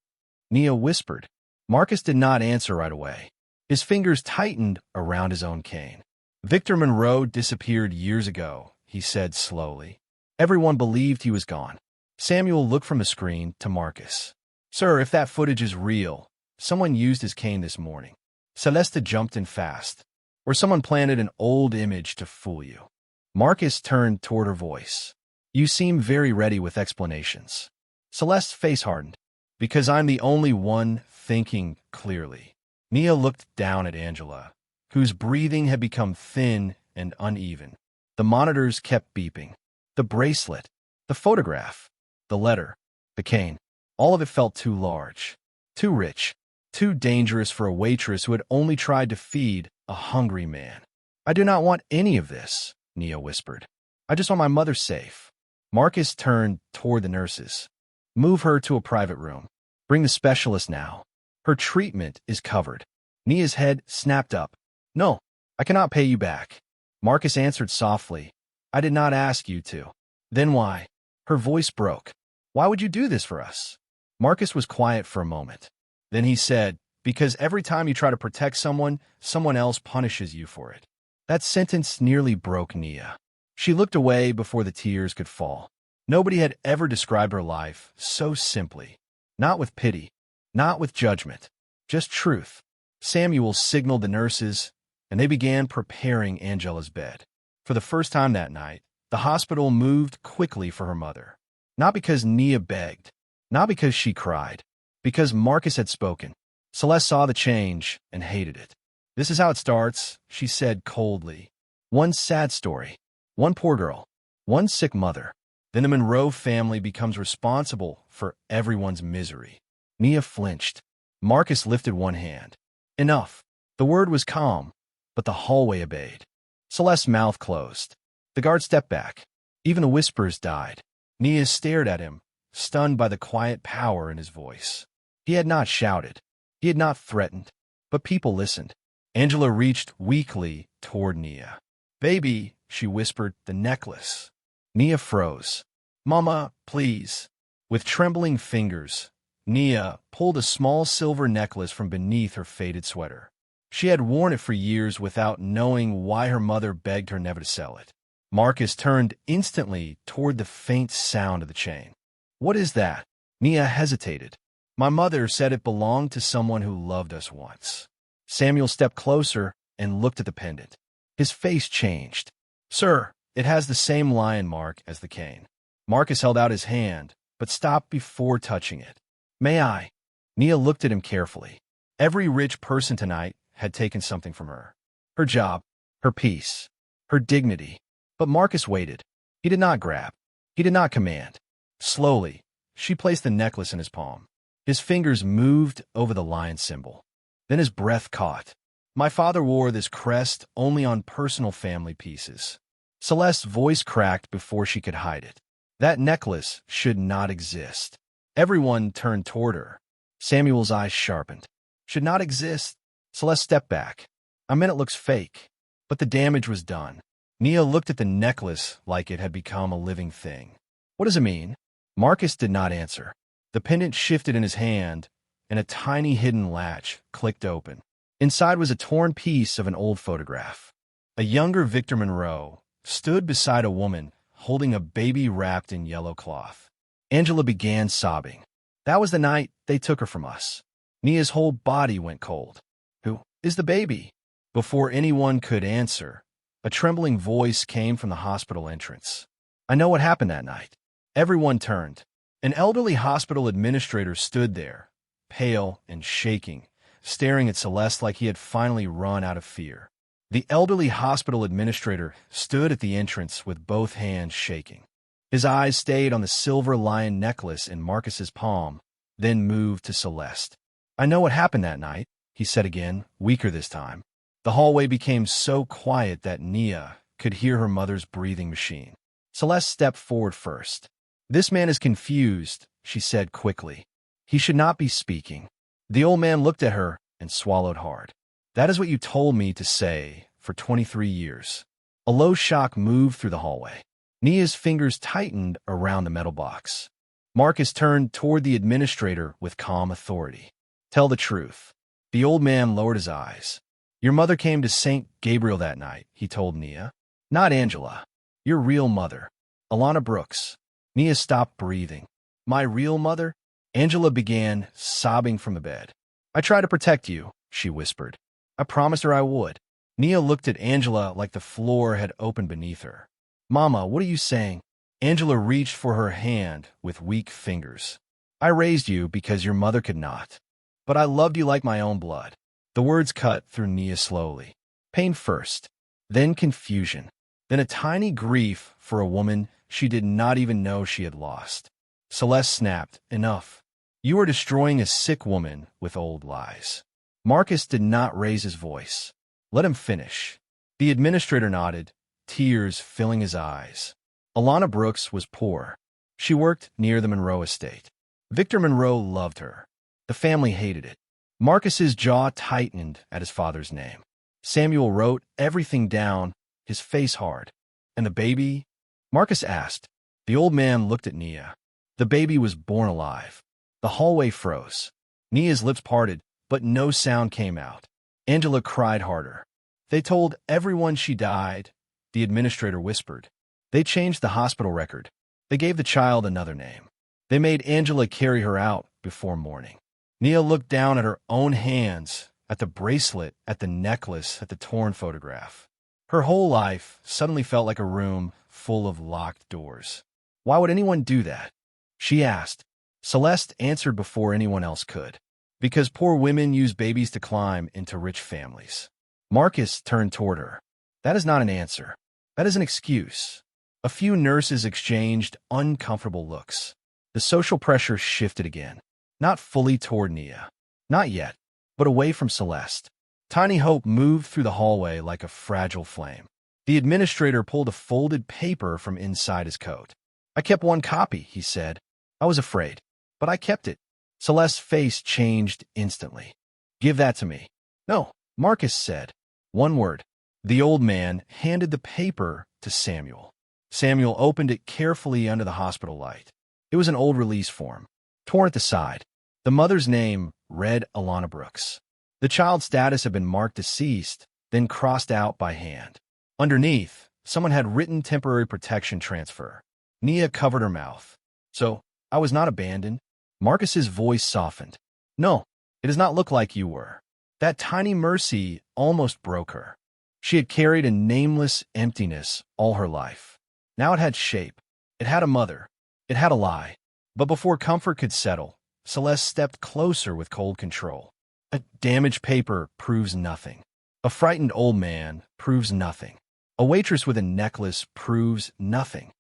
Nia whispered. Marcus did not answer right away. His fingers tightened around his own cane. "Victor Monroe disappeared years ago," he said slowly. Everyone believed he was gone. Samuel looked from the screen to Marcus. "Sir, if that footage is real, someone used his cane this morning." Celeste jumped in fast. "Or someone planted an old image to fool you." Marcus turned toward her voice. "You seem very ready with explanations." Celeste's face hardened. "Because I'm the only one thinking clearly." Nia looked down at Angela, whose breathing had become thin and uneven. The monitors kept beeping. The bracelet, the photograph, the letter, the cane. All of it felt too large, too rich, too dangerous for a waitress who had only tried to feed a hungry man. "I do not want any of this," Nia whispered. "I just want my mother safe." Marcus turned toward the nurses. "Move her to a private room. Bring the specialist now. Her treatment is covered." Nia's head snapped up. "No, I cannot pay you back." Marcus answered softly. "I did not ask you to." "Then why?" Her voice broke. "Why would you do this for us?" Marcus was quiet for a moment. Then he said, "Because every time you try to protect someone, someone else punishes you for it." That sentence nearly broke Nia. She looked away before the tears could fall. Nobody had ever described her life so simply. Not with pity, not with judgment, just truth. Samuel signaled the nurses, and they began preparing Angela's bed. For the first time that night, the hospital moved quickly for her mother. Not because Nia begged, not because she cried, because Marcus had spoken. Celeste saw the change and hated it. "This is how it starts," she said coldly. "One sad story, one poor girl, one sick mother. Then the Monroe family becomes responsible for everyone's misery." Nia flinched. Marcus lifted one hand. "Enough." The word was calm, but the hallway obeyed. Celeste's mouth closed. The guard stepped back. Even the whispers died. Nia stared at him, stunned by the quiet power in his voice. He had not shouted. He had not threatened. But people listened. Angela reached weakly toward Nia. "Baby," she whispered, "the necklace." Nia froze. "Mama, please." With trembling fingers, Nia pulled a small silver necklace from beneath her faded sweater. She had worn it for years without knowing why her mother begged her never to sell it. Marcus turned instantly toward the faint sound of the chain. "What is that?" Nia hesitated. "My mother said it belonged to someone who loved us once." Samuel stepped closer and looked at the pendant. His face changed. "Sir, it has the same lion mark as the cane." Marcus held out his hand, but stopped before touching it. "May I?" Nia looked at him carefully. Every rich person tonight had taken something from her. Her job, her peace, her dignity. But Marcus waited. He did not grab. He did not command. Slowly, she placed the necklace in his palm. His fingers moved over the lion symbol. Then his breath caught. "My father wore this crest only on personal family pieces." Celeste's voice cracked before she could hide it. That necklace should not exist. Everyone turned toward her. Samuel's eyes sharpened. "Should not exist?" Celeste stepped back. "I meant it looks fake." But the damage was done. Nia looked at the necklace like it had become a living thing. "What does it mean?" Marcus did not answer. The pendant shifted in his hand, and a tiny hidden latch clicked open. Inside was a torn piece of an old photograph. A younger Victor Monroe stood beside a woman holding a baby wrapped in yellow cloth. Angela began sobbing. "That was the night they took her from us." Nia's whole body went cold. "Who is the baby?" Before anyone could answer, a trembling voice came from the hospital entrance. "I know what happened that night." Everyone turned. An elderly hospital administrator stood there, pale and shaking, staring at Celeste like he had finally run out of fear. The elderly hospital administrator stood at the entrance with both hands shaking. His eyes stayed on the silver lion necklace in Marcus's palm, then moved to Celeste. "I know what happened that night," he said again, weaker this time. The hallway became so quiet that Nia could hear her mother's breathing machine. Celeste stepped forward first. "This man is confused," she said quickly. "He should not be speaking." The old man looked at her and swallowed hard. "That is what you told me to say for 23 years. A low shock moved through the hallway. Nia's fingers tightened around the metal box. Marcus turned toward the administrator with calm authority. "Tell the truth." The old man lowered his eyes. "Your mother came to St. Gabriel that night," he told Nia. "Not Angela. Your real mother. Alana Brooks." Nia stopped breathing. "My real mother?" Angela began, sobbing from the bed. "I tried to protect you," she whispered. "I promised her I would." Nia looked at Angela like the floor had opened beneath her. "Mama, what are you saying?" Angela reached for her hand with weak fingers. "I raised you because your mother could not. But I loved you like my own blood." The words cut through Nia slowly. Pain first, then confusion, then a tiny grief for a woman she did not even know she had lost. Celeste snapped, "Enough. You are destroying a sick woman with old lies." Marcus did not raise his voice. "Let him finish." The administrator nodded, tears filling his eyes. Alana Brooks was poor. She worked near the Monroe estate. Victor Monroe loved her. The family hated it. Marcus's jaw tightened at his father's name. Samuel wrote everything down, his face hard. "And the baby?" Marcus asked. The old man looked at Nia. "The baby was born alive." The hallway froze. Nia's lips parted, but no sound came out. Angela cried harder. "They told everyone she died," the administrator whispered. "They changed the hospital record. They gave the child another name. They made Angela carry her out before morning." Nia looked down at her own hands, at the bracelet, at the necklace, at the torn photograph. Her whole life suddenly felt like a room full of locked doors. "Why would anyone do that?" she asked. Celeste answered before anyone else could. "Because poor women use babies to climb into rich families." Marcus turned toward her. "That is not an answer. That is an excuse." A few nurses exchanged uncomfortable looks. The social pressure shifted again. Not fully toward Nia. Not yet, but away from Celeste. Tiny hope moved through the hallway like a fragile flame. The administrator pulled a folded paper from inside his coat. "I kept one copy," he said. "I was afraid, but I kept it." Celeste's face changed instantly. "Give that to me." "No," Marcus said. One word. The old man handed the paper to Samuel. Samuel opened it carefully under the hospital light. It was an old release form, torn at the side. The mother's name read Alana Brooks. The child's status had been marked deceased, then crossed out by hand. Underneath, someone had written temporary protection transfer. Nia covered her mouth. "So, I was not abandoned?" Marcus's voice softened. "No, it does not look like you were." That tiny mercy almost broke her. She had carried a nameless emptiness all her life. Now it had shape. It had a mother. It had a lie. But before comfort could settle, Celeste stepped closer with cold control. A damaged paper proves nothing. A frightened old man proves nothing. A waitress with a necklace proves nothing.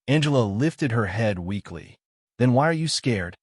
Angela lifted her head weakly. "Then why are you scared?"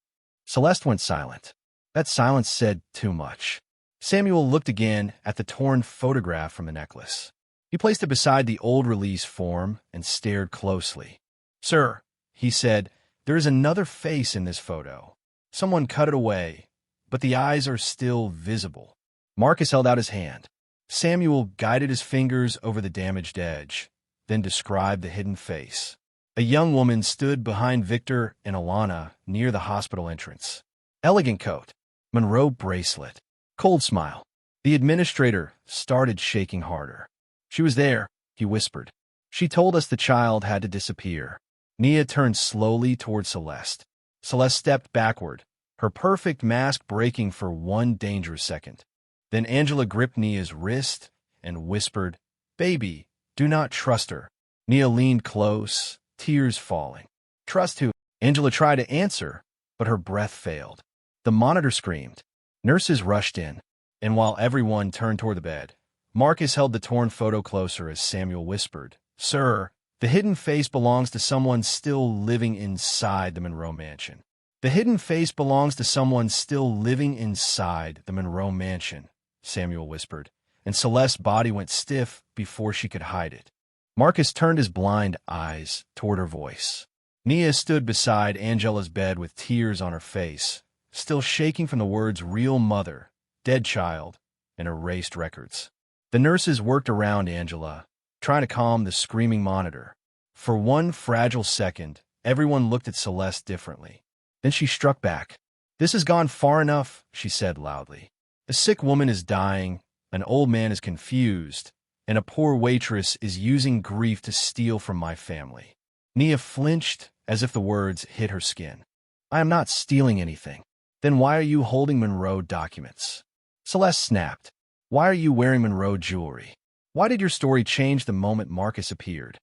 Celeste went silent. That silence said too much. Samuel looked again at the torn photograph from the necklace. He placed it beside the old release form and stared closely. "Sir," he said, "there is another face in this photo. Someone cut it away, but the eyes are still visible." Marcus held out his hand. Samuel guided his fingers over the damaged edge, then described the hidden face. A young woman stood behind Victor and Alana near the hospital entrance. Elegant coat, Monroe bracelet, cold smile. The administrator started shaking harder. "She was there," he whispered. "She told us the child had to disappear." Nia turned slowly toward Celeste. Celeste stepped backward, her perfect mask breaking for one dangerous second. Then Angela gripped Nia's wrist and whispered, "Baby, do not trust her." Nia leaned close, tears falling. "Trust who?" Angela tried to answer, but her breath failed. The monitor screamed. Nurses rushed in, and while everyone turned toward the bed, Marcus held the torn photo closer as Samuel whispered, "Sir, the hidden face belongs to someone still living inside the Monroe mansion." The hidden face belongs to someone still living inside the Monroe mansion, Samuel whispered, and Celeste's body went stiff before she could hide it. Marcus turned his blind eyes toward her voice. Nia stood beside Angela's bed with tears on her face, still shaking from the words real mother, dead child, and erased records. The nurses worked around Angela, trying to calm the screaming monitor. For one fragile second, everyone looked at Celeste differently. Then she struck back. "This has gone far enough," she said loudly. "A sick woman is dying, an old man is confused, and a poor waitress is using grief to steal from my family." Nia flinched as if the words hit her skin. "I am not stealing anything." "Then why are you holding Monroe documents?" Celeste snapped. "Why are you wearing Monroe jewelry? Why did your story change the moment Marcus appeared?"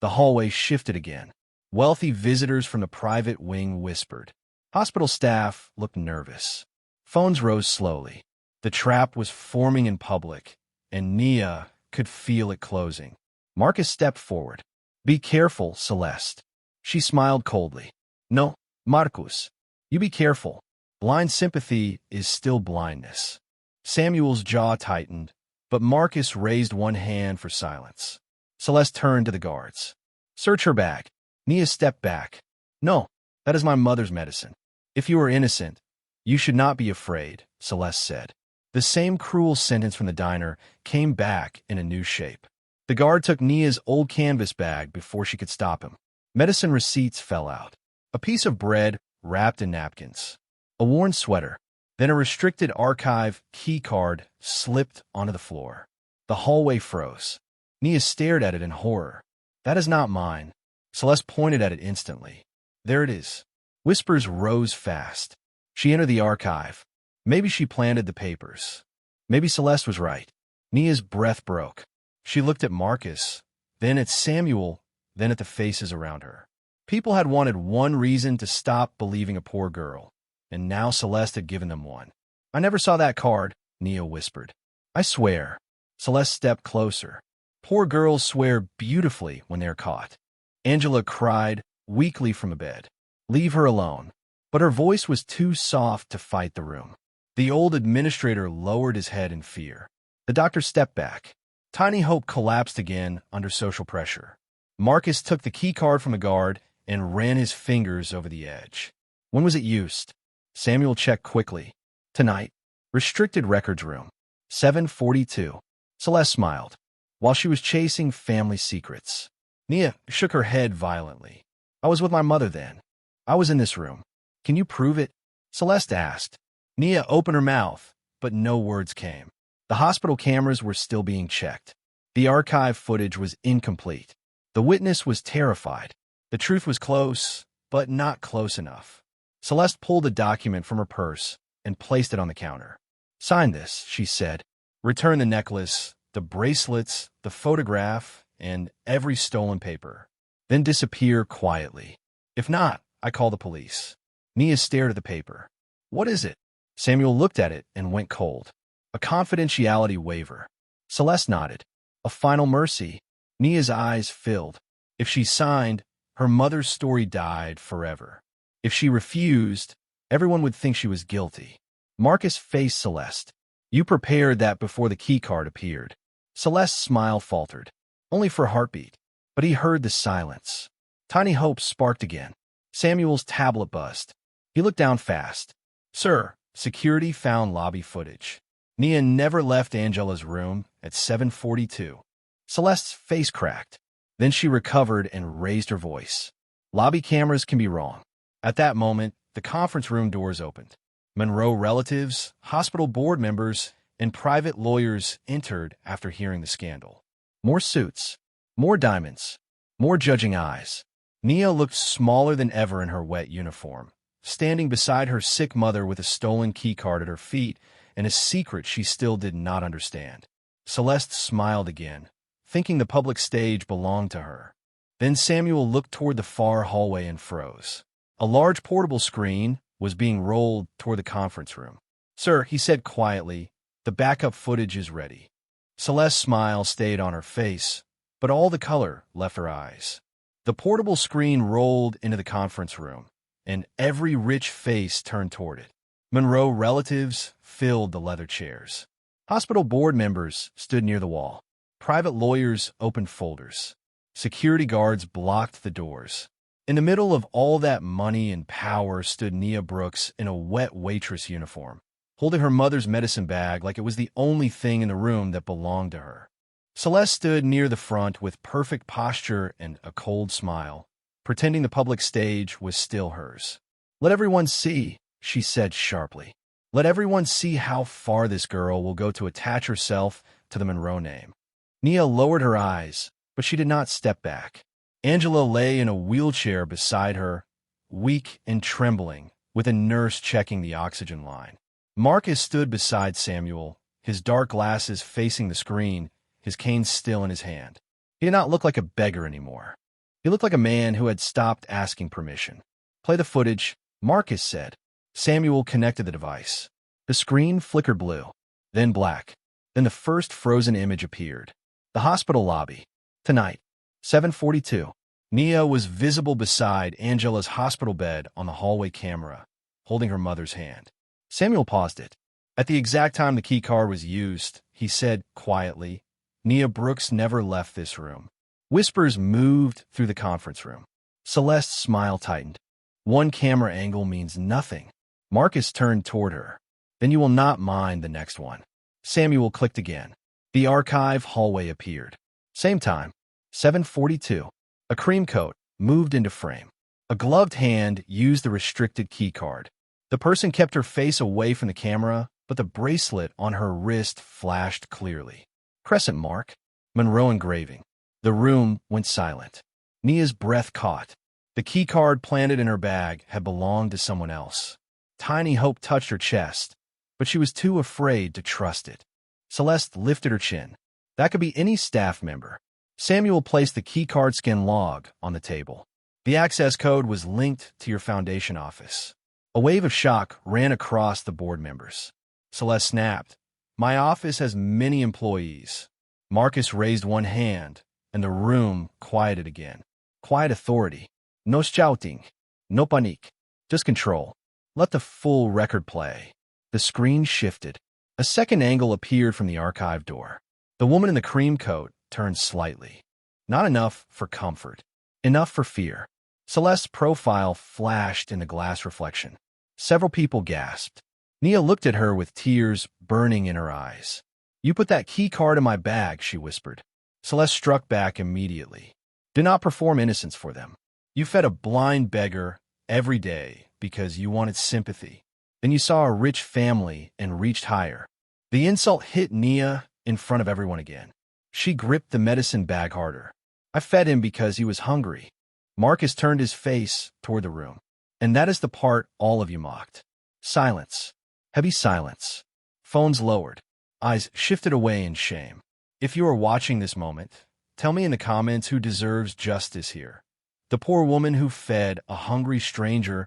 The hallway shifted again. Wealthy visitors from the private wing whispered. Hospital staff looked nervous. Phones rose slowly. The trap was forming in public, and Nia could feel it closing. Marcus stepped forward. "Be careful, Celeste." She smiled coldly. "No, Marcus. You be careful. Blind sympathy is still blindness." Samuel's jaw tightened, but Marcus raised one hand for silence. Celeste turned to the guards. "Search her bag." Nia stepped back. "No, that is my mother's medicine. If you are innocent, you should not be afraid," Celeste said. The same cruel sentence from the diner came back in a new shape. The guard took Nia's old canvas bag before she could stop him. Medicine receipts fell out. A piece of bread wrapped in napkins. A worn sweater. Then a restricted archive key card slipped onto the floor. The hallway froze. Nia stared at it in horror. "That is not mine." Celeste pointed at it instantly. "There it is." Whispers rose fast. She entered the archive. Maybe she planted the papers. Maybe Celeste was right. Nia's breath broke. She looked at Marcus, then at Samuel, then at the faces around her. People had wanted one reason to stop believing a poor girl, and now Celeste had given them one. "I never saw that card," Nia whispered. "I swear." Celeste stepped closer. Poor girls swear beautifully when they're caught. Angela cried weakly from a bed. "Leave her alone." But her voice was too soft to fight the room. The old administrator lowered his head in fear. The doctor stepped back. Tiny Hope collapsed again under social pressure. Marcus took the key card from the guard and ran his fingers over the edge. "When was it used?" Samuel checked quickly. "Tonight. Restricted records room. 742. Celeste smiled. While she was chasing family secrets. Nia shook her head violently. "I was with my mother then. I was in this room." "Can you prove it?" Celeste asked. Nia opened her mouth, but no words came. The hospital cameras were still being checked. The archive footage was incomplete. The witness was terrified. The truth was close, but not close enough. Celeste pulled a document from her purse and placed it on the counter. "Sign this," she said. "Return the necklace, the bracelets, the photograph, and every stolen paper. Then disappear quietly. If not, I call the police." Nia stared at the paper. "What is it?" Samuel looked at it and went cold. "A confidentiality waiver." Celeste nodded. "A final mercy." Nia's eyes filled. If she signed, her mother's story died forever. If she refused, everyone would think she was guilty. Marcus faced Celeste. "You prepared that before the keycard appeared." Celeste's smile faltered. Only for a heartbeat. But he heard the silence. Tiny Hope sparked again. Samuel's tablet buzzed. He looked down fast. "Sir, security found lobby footage." Nia never left Angela's room at 742. Celeste's face cracked. Then she recovered and raised her voice. "Lobby cameras can be wrong." At that moment, the conference room doors opened. Monroe relatives, hospital board members, and private lawyers entered after hearing the scandal. More suits, more diamonds, more judging eyes. Nia looked smaller than ever in her wet uniform, standing beside her sick mother with a stolen keycard at her feet and a secret she still did not understand. Celeste smiled again, thinking the public stage belonged to her. Then Samuel looked toward the far hallway and froze. A large portable screen was being rolled toward the conference room. "Sir," he said quietly, "the backup footage is ready." Celeste's smile stayed on her face, but all the color left her eyes. The portable screen rolled into the conference room, and every rich face turned toward it. Monroe relatives filled the leather chairs. Hospital board members stood near the wall. Private lawyers opened folders. Security guards blocked the doors. In the middle of all that money and power stood Nia Brooks in a wet waitress uniform, holding her mother's medicine bag like it was the only thing in the room that belonged to her. Celeste stood near the front with perfect posture and a cold smile, pretending the public stage was still hers. "Let everyone see," she said sharply. "Let everyone see how far this girl will go to attach herself to the Monroe name." Nia lowered her eyes, but she did not step back. Angela lay in a wheelchair beside her, weak and trembling, with a nurse checking the oxygen line. Marcus stood beside Samuel, his dark glasses facing the screen, his cane still in his hand. He did not look like a beggar anymore. He looked like a man who had stopped asking permission. "Play the footage," Marcus said. Samuel connected the device. The screen flickered blue, then black. Then the first frozen image appeared. The hospital lobby. Tonight, 7:42. Nia was visible beside Angela's hospital bed on the hallway camera, holding her mother's hand. Samuel paused it. At the exact time the key card was used, he said quietly, "Nia Brooks never left this room." Whispers moved through the conference room. Celeste's smile tightened. "One camera angle means nothing." Marcus turned toward her. "Then you will not mind the next one." Samuel clicked again. The archive hallway appeared. Same time, 7:42. A cream coat moved into frame. A gloved hand used the restricted key card. The person kept her face away from the camera, but the bracelet on her wrist flashed clearly. Crescent mark. Monroe engraving. The room went silent. Nia's breath caught. The key card planted in her bag had belonged to someone else. Tiny hope touched her chest, but she was too afraid to trust it. Celeste lifted her chin. That could be any staff member. Samuel placed the keycard scan log on the table. The access code was linked to your foundation office. A wave of shock ran across the board members. Celeste snapped. "My office has many employees." Marcus raised one hand, and the room quieted again. Quiet authority. No shouting. No panique. Just control. Let the full record play. The screen shifted. A second angle appeared from the archive door. The woman in the cream coat turned slightly. Not enough for comfort. Enough for fear. Celeste's profile flashed in the glass reflection. Several people gasped. Nia looked at her with tears burning in her eyes. "You put that key card in my bag," she whispered. Celeste struck back immediately. "Do not perform innocence for them. You fed a blind beggar every day because you wanted sympathy. Then you saw a rich family and reached higher." The insult hit Nia in front of everyone again. She gripped the medicine bag harder. "I fed him because he was hungry." Marcus turned his face toward the room. "And that is the part all of you mocked." Silence. Heavy silence. Phones lowered. Eyes shifted away in shame. If you are watching this moment, tell me in the comments who deserves justice here. The poor woman who fed a hungry stranger,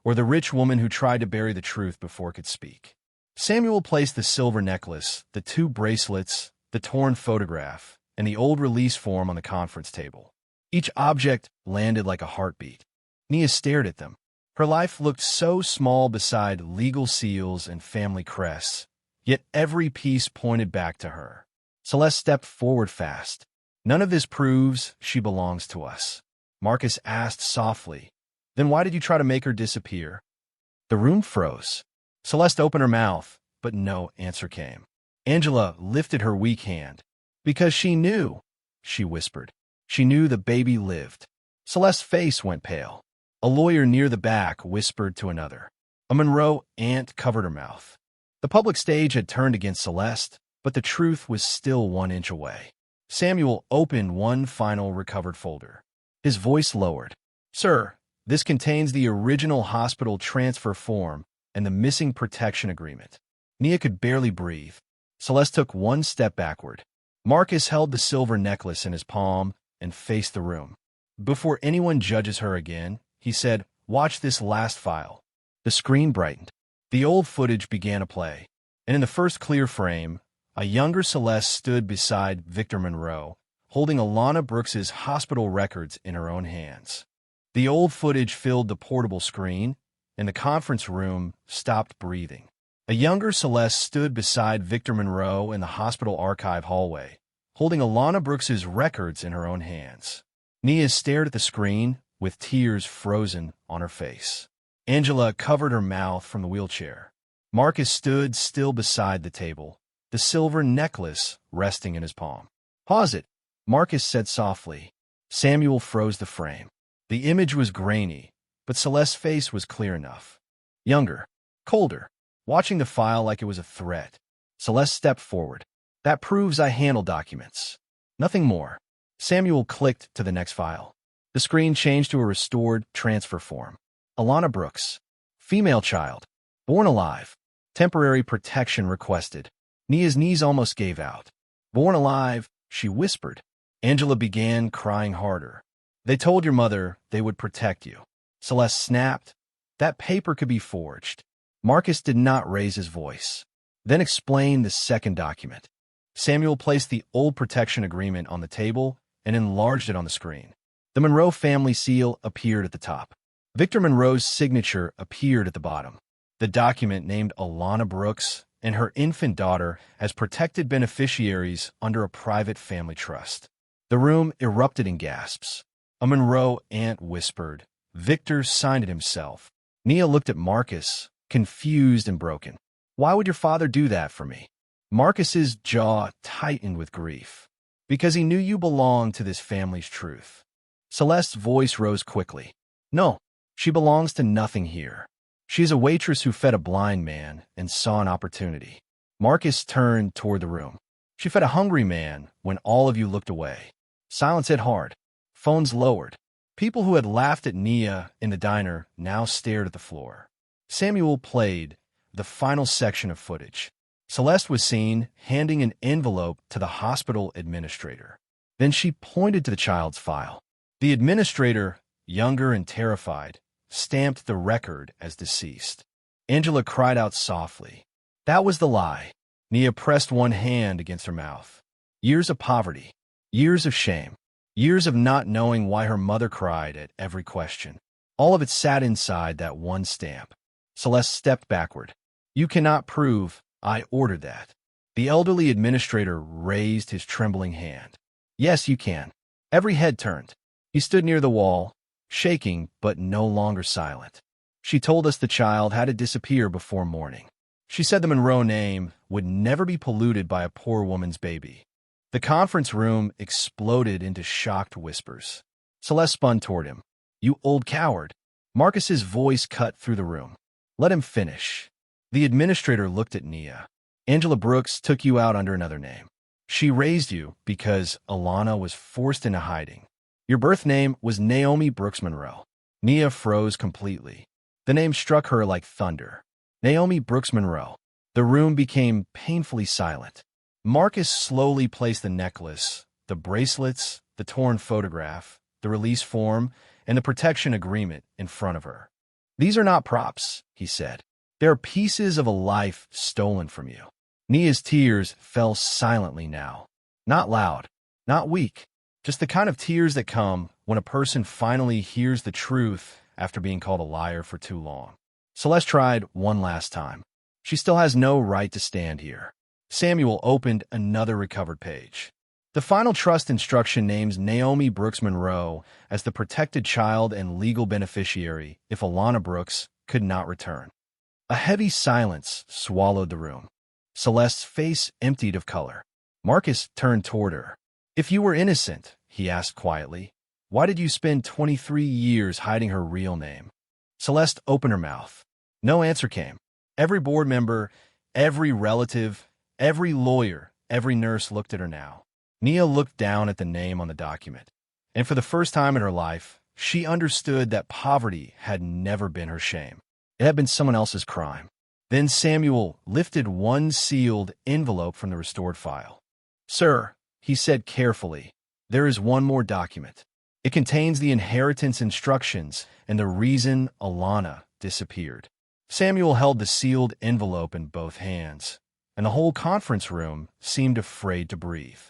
or the rich woman who tried to bury the truth before it could speak. Samuel placed the silver necklace, the 2 bracelets, the torn photograph, and the old release form on the conference table. Each object landed like a heartbeat. Nia stared at them. Her life looked so small beside legal seals and family crests, yet every piece pointed back to her. Celeste stepped forward fast. "None of this proves she belongs to us." Marcus asked softly, "Then why did you try to make her disappear?" The room froze. Celeste opened her mouth, but no answer came. Angela lifted her weak hand. "Because she knew," she whispered. "She knew the baby lived." Celeste's face went pale. A lawyer near the back whispered to another. A Monroe aunt covered her mouth. The public stage had turned against Celeste, but the truth was still 1 inch away. Samuel opened one final recovered folder. His voice lowered. "Sir, this contains the original hospital transfer form and the missing protection agreement." Nia could barely breathe. Celeste took 1 step backward. Marcus held the silver necklace in his palm and faced the room. "Before anyone judges her again," he said, "watch this last file." The screen brightened. The old footage began to play, and in the first clear frame, a younger Celeste stood beside Victor Monroe, holding Alana Brooks's hospital records in her own hands. The old footage filled the portable screen, and the conference room stopped breathing. A younger Celeste stood beside Victor Monroe in the hospital archive hallway, holding Alana Brooks's records in her own hands. Nia stared at the screen, with tears frozen on her face. Angela covered her mouth from the wheelchair. Marcus stood still beside the table, the silver necklace resting in his palm. "Pause it," Marcus said softly. Samuel froze the frame. The image was grainy, but Celeste's face was clear enough. Younger, colder, watching the file like it was a threat. Celeste stepped forward. "That proves I handle documents. Nothing more." Samuel clicked to the next file. The screen changed to a restored transfer form. Alana Brooks, female child, born alive, temporary protection requested. Nia's knees almost gave out. "Born alive," she whispered. Angela began crying harder. "They told your mother they would protect you." Celeste snapped. "That paper could be forged." Marcus did not raise his voice. Then explained the second document. Samuel placed the old protection agreement on the table and enlarged it on the screen. The Monroe family seal appeared at the top. Victor Monroe's signature appeared at the bottom. The document named Alana Brooks and her infant daughter as protected beneficiaries under a private family trust. The room erupted in gasps. A Monroe aunt whispered. Victor signed it himself. Nia looked at Marcus, confused and broken. "Why would your father do that for me?" Marcus's jaw tightened with grief. "Because he knew you belonged to this family's truth." Celeste's voice rose quickly. "No, she belongs to nothing here. She is a waitress who fed a blind man and saw an opportunity." Marcus turned toward the room. "She fed a hungry man when all of you looked away." Silence hit hard. Phones lowered. People who had laughed at Nia in the diner now stared at the floor. Samuel played the final section of footage. Celeste was seen handing an envelope to the hospital administrator. Then she pointed to the child's file. The administrator, younger and terrified, stamped the record as deceased. Angela cried out softly. That was the lie. Nia pressed one hand against her mouth. Years of poverty, years of shame, years of not knowing why her mother cried at every question. All of it sat inside that one stamp. Celeste stepped backward. "You cannot prove I ordered that." The elderly administrator raised his trembling hand. "Yes, you can." Every head turned. He stood near the wall, shaking but no longer silent. "She told us the child had to disappear before morning. She said the Monroe name would never be polluted by a poor woman's baby." The conference room exploded into shocked whispers. Celeste spun toward him. "You old coward." Marcus's voice cut through the room. "Let him finish." The administrator looked at Nia. "Angela Brooks took you out under another name. She raised you because Alana was forced into hiding. Your birth name was Naomi Brooks Monroe." Nia froze completely. The name struck her like thunder. Naomi Brooks Monroe. The room became painfully silent. Marcus slowly placed the necklace, the bracelets, the torn photograph, the release form, and the protection agreement in front of her. "These are not props," he said. "They are pieces of a life stolen from you." Nia's tears fell silently now. Not loud, not weak, just the kind of tears that come when a person finally hears the truth after being called a liar for too long. Celeste tried one last time. She still has no right to stand here. Samuel opened another recovered page. The final trust instruction names Naomi Brooks Monroe as the protected child and legal beneficiary if Alana Brooks could not return. A heavy silence swallowed the room. Celeste's face emptied of color. Marcus turned toward her. "If you were innocent," he asked quietly, "why did you spend 23 years hiding her real name?" Celeste opened her mouth. No answer came. Every board member, every relative, every lawyer, every nurse looked at her now. Nia looked down at the name on the document, and for the first time in her life, she understood that poverty had never been her shame. It had been someone else's crime. Then Samuel lifted one sealed envelope from the restored file. "Sir," he said carefully, "there is one more document. It contains the inheritance instructions and the reason Alana disappeared." Samuel held the sealed envelope in both hands, and the whole conference room seemed afraid to breathe.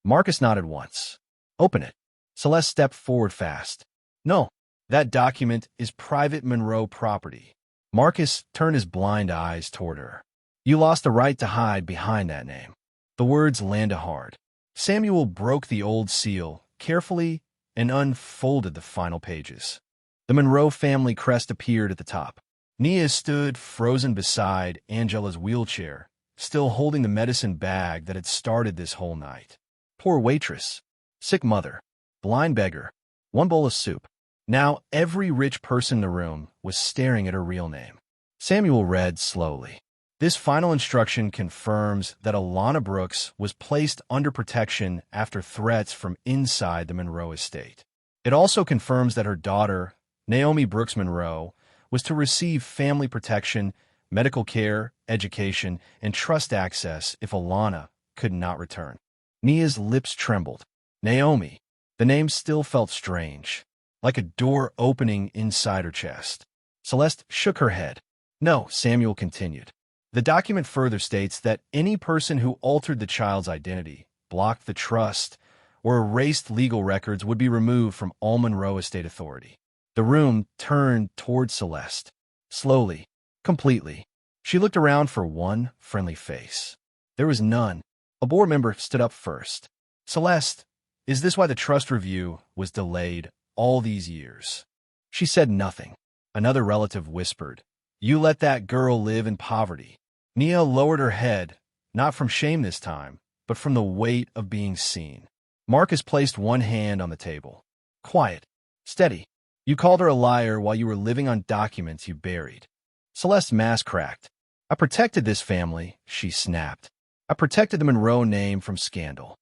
Marcus nodded once. "Open it." Celeste stepped forward fast. "No, that document is private Monroe property." Marcus turned his blind eyes toward her. You lost the right to hide behind that name. The words landed hard. Samuel broke the old seal carefully and unfolded the final pages. The Monroe family crest appeared at the top. Nia stood frozen beside Angela's wheelchair, still holding the medicine bag that had started this whole night. Poor waitress. Sick mother. Blind beggar. One bowl of soup. Now every rich person in the room was staring at her real name. Samuel read slowly. This final instruction confirms that Alana Brooks was placed under protection after threats from inside the Monroe estate. It also confirms that her daughter, Naomi Brooks Monroe, was to receive family protection, medical care, education, and trust access if Alana could not return. Nia's lips trembled. Naomi. The name still felt strange, like a door opening inside her chest. Celeste shook her head. No, Samuel continued. The document further states that any person who altered the child's identity, blocked the trust, or erased legal records would be removed from all Monroe estate authority. The room turned toward Celeste. Slowly, completely. She looked around for one friendly face. There was none. A board member stood up first. Celeste, is this why the trust review was delayed all these years? She said nothing. Another relative whispered, You let that girl live in poverty. Nia lowered her head, not from shame this time, but from the weight of being seen. Marcus placed one hand on the table. Quiet. Steady. You called her a liar while you were living on documents you buried. Celeste's mask cracked. I protected this family, she snapped. I protected the Monroe name from scandal.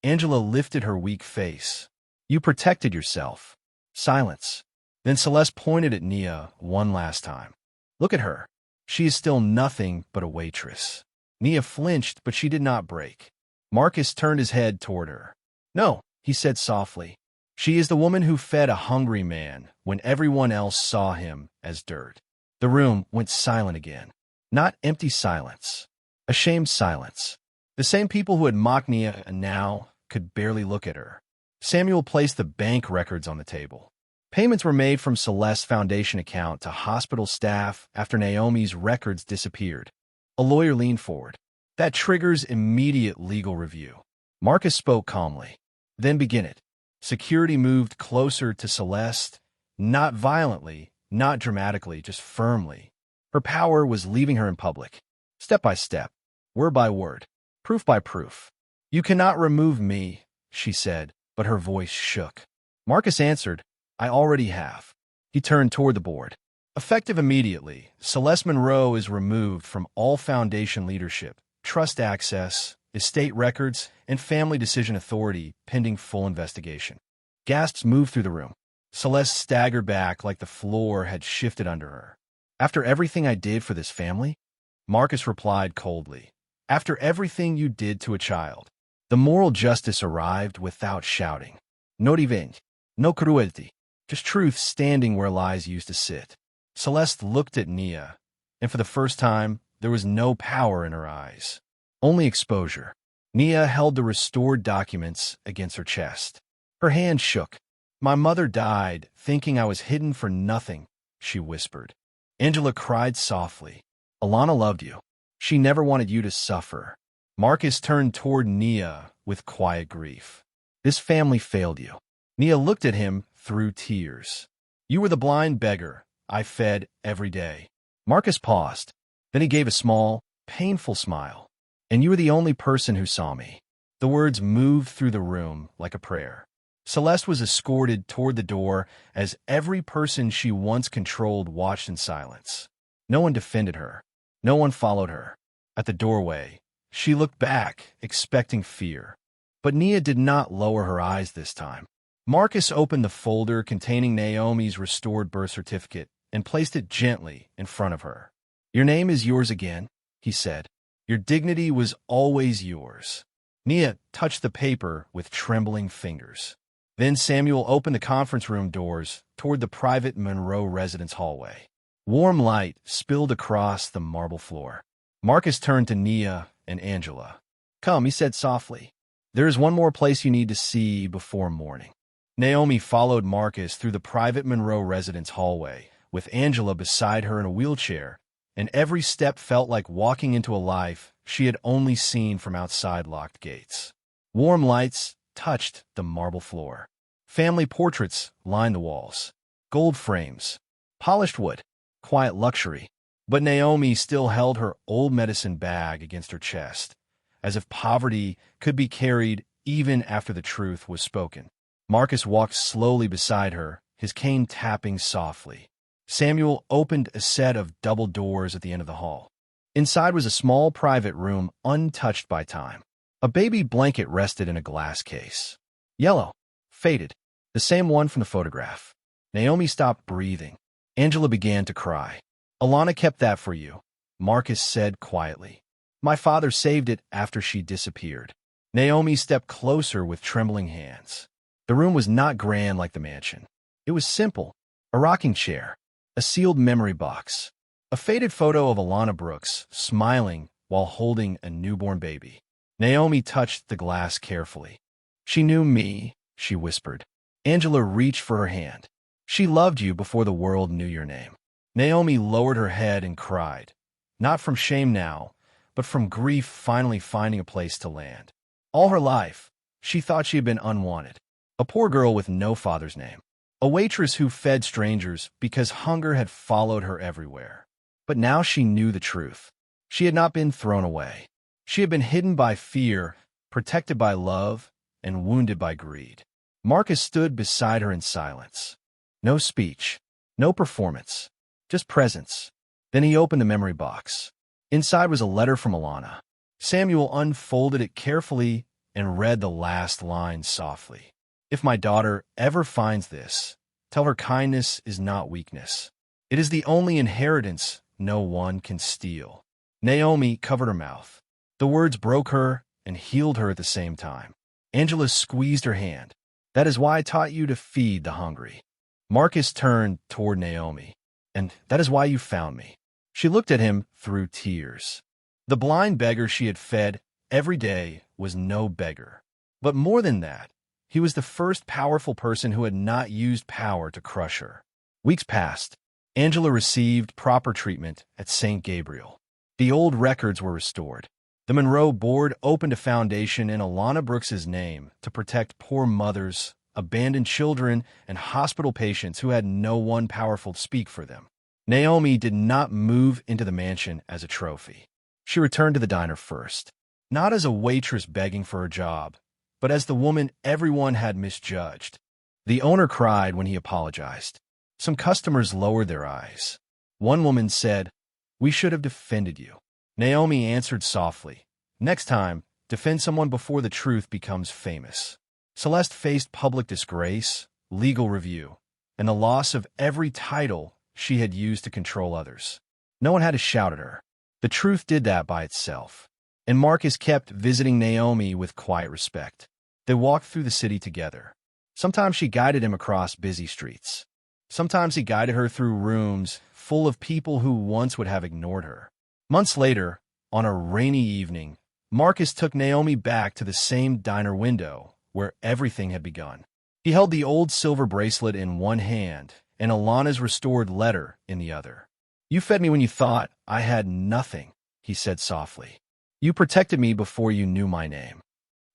Angela lifted her weak face. You protected yourself. Silence. Then Celeste pointed at Nia one last time. Look at her. She is still nothing but a waitress. Nia flinched, but she did not break. Marcus turned his head toward her. No, he said softly. She is the woman who fed a hungry man when everyone else saw him as dirt. The room went silent again. Not empty silence. Ashamed silence. The same people who had mocked Nia now could barely look at her. Samuel placed the bank records on the table. Payments were made from Celeste's foundation account to hospital staff after Naomi's records disappeared. A lawyer leaned forward. That triggers immediate legal review. Marcus spoke calmly. Then begin it. Security moved closer to Celeste, not violently, not dramatically, just firmly. Her power was leaving her in public. Step by step, word by word, proof by proof. You cannot remove me, she said, but her voice shook. Marcus answered, I already have. He turned toward the board. Effective immediately, Celeste Monroe is removed from all foundation leadership, trust access, estate records, and family decision authority pending full investigation. Gasps moved through the room. Celeste staggered back like the floor had shifted under her. After everything I did for this family? Marcus replied coldly. After everything you did to a child. The moral justice arrived without shouting. No revenge, no cruelty. Just truth standing where lies used to sit. Celeste looked at Nia, and for the first time, there was no power in her eyes. Only exposure. Nia held the restored documents against her chest. Her hand shook. My mother died, thinking I was hidden for nothing, she whispered. Angela cried softly. Alana loved you. She never wanted you to suffer. Marcus turned toward Nia with quiet grief. This family failed you. Nia looked at him through tears. You were the blind beggar I fed every day. Marcus paused. Then he gave a small, painful smile. And you were the only person who saw me. The words moved through the room like a prayer. Celeste was escorted toward the door as every person she once controlled watched in silence. No one defended her. No one followed her. At the doorway, she looked back, expecting fear. But Nia did not lower her eyes this time. Marcus opened the folder containing Naomi's restored birth certificate and placed it gently in front of her. Your name is yours again, he said. Your dignity was always yours. Nia touched the paper with trembling fingers. Then Samuel opened the conference room doors toward the private Monroe residence hallway. Warm light spilled across the marble floor. Marcus turned to Nia and Angela. Come, he said softly. There is one more place you need to see before morning. Naomi followed Marcus through the private Monroe residence hallway, with Angela beside her in a wheelchair and every step felt like walking into a life she had only seen from outside locked gates. Warm lights touched the marble floor. Family portraits lined the walls. Gold frames, polished wood, quiet luxury. But Naomi still held her old medicine bag against her chest, as if poverty could be carried even after the truth was spoken. Marcus walked slowly beside her, his cane tapping softly. Samuel opened a set of double doors at the end of the hall. Inside was a small private room untouched by time. A baby blanket rested in a glass case. Yellow, faded, the same one from the photograph. Naomi stopped breathing. Angela began to cry. "Alana kept that for you," Marcus said quietly. "My father saved it after she disappeared." Naomi stepped closer with trembling hands. The room was not grand like the mansion. It was simple. A rocking chair, a sealed memory box, a faded photo of Alana Brooks smiling while holding a newborn baby. Naomi touched the glass carefully. "She knew me," she whispered. Angela reached for her hand. "She loved you before the world knew your name." Naomi lowered her head and cried, not from shame now, but from grief finally finding a place to land. All her life, she thought she had been unwanted, a poor girl with no father's name, a waitress who fed strangers because hunger had followed her everywhere. But now she knew the truth. She had not been thrown away. She had been hidden by fear, protected by love, and wounded by greed. Marcus stood beside her in silence. No speech, no performance, just presence. Then he opened the memory box. Inside was a letter from Alana. Samuel unfolded it carefully and read the last line softly. "If my daughter ever finds this, tell her kindness is not weakness. It is the only inheritance no one can steal." Naomi covered her mouth. The words broke her and healed her at the same time. Angela squeezed her hand. "That is why I taught you to feed the hungry." Marcus turned toward Naomi. "And that is why you found me." She looked at him through tears. The blind beggar she had fed every day was no beggar. But more than that, he was the first powerful person who had not used power to crush her. Weeks passed. Angela received proper treatment at St. Gabriel. The old records were restored. The Monroe board opened a foundation in Alana Brooks's name to protect poor mothers, abandoned children, and hospital patients who had no one powerful to speak for them. Naomi did not move into the mansion as a trophy. She returned to the diner first, not as a waitress begging for a job, but as the woman everyone had misjudged. The owner cried when he apologized. Some customers lowered their eyes. One woman said, "We should have defended you." Naomi answered softly, "Next time, defend someone before the truth becomes famous." Celeste faced public disgrace, legal review, and the loss of every title she had used to control others. No one had to shout at her. The truth did that by itself. And Marcus kept visiting Naomi with quiet respect. They walked through the city together. Sometimes she guided him across busy streets. Sometimes he guided her through rooms full of people who once would have ignored her. Months later, on a rainy evening, Marcus took Naomi back to the same diner window where everything had begun. He held the old silver bracelet in one hand and Alana's restored letter in the other. "You fed me when you thought I had nothing," he said softly. "You protected me before you knew my name."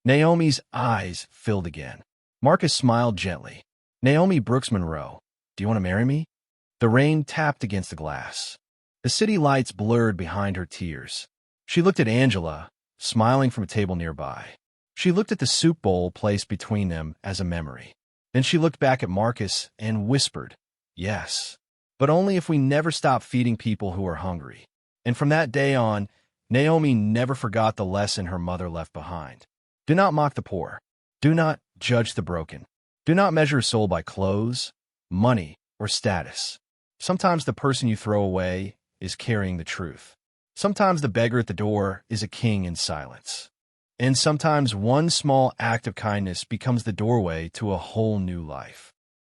Naomi's eyes filled again. Marcus smiled gently. "Naomi Brooks Monroe, do you want to marry me?" The rain tapped against the glass. The city lights blurred behind her tears. She looked at Angela, smiling from a table nearby. She looked at the soup bowl placed between them as a memory. Then she looked back at Marcus and whispered, "Yes, but only if we never stop feeding people who are hungry." And from that day on, Naomi never forgot the lesson her mother left behind. Do not mock the poor. Do not judge the broken. Do not measure a soul by clothes, money, or status. Sometimes the person you throw away is carrying the truth. Sometimes the beggar at the door is a king in silence. And sometimes one small act of kindness becomes the doorway to a whole new life.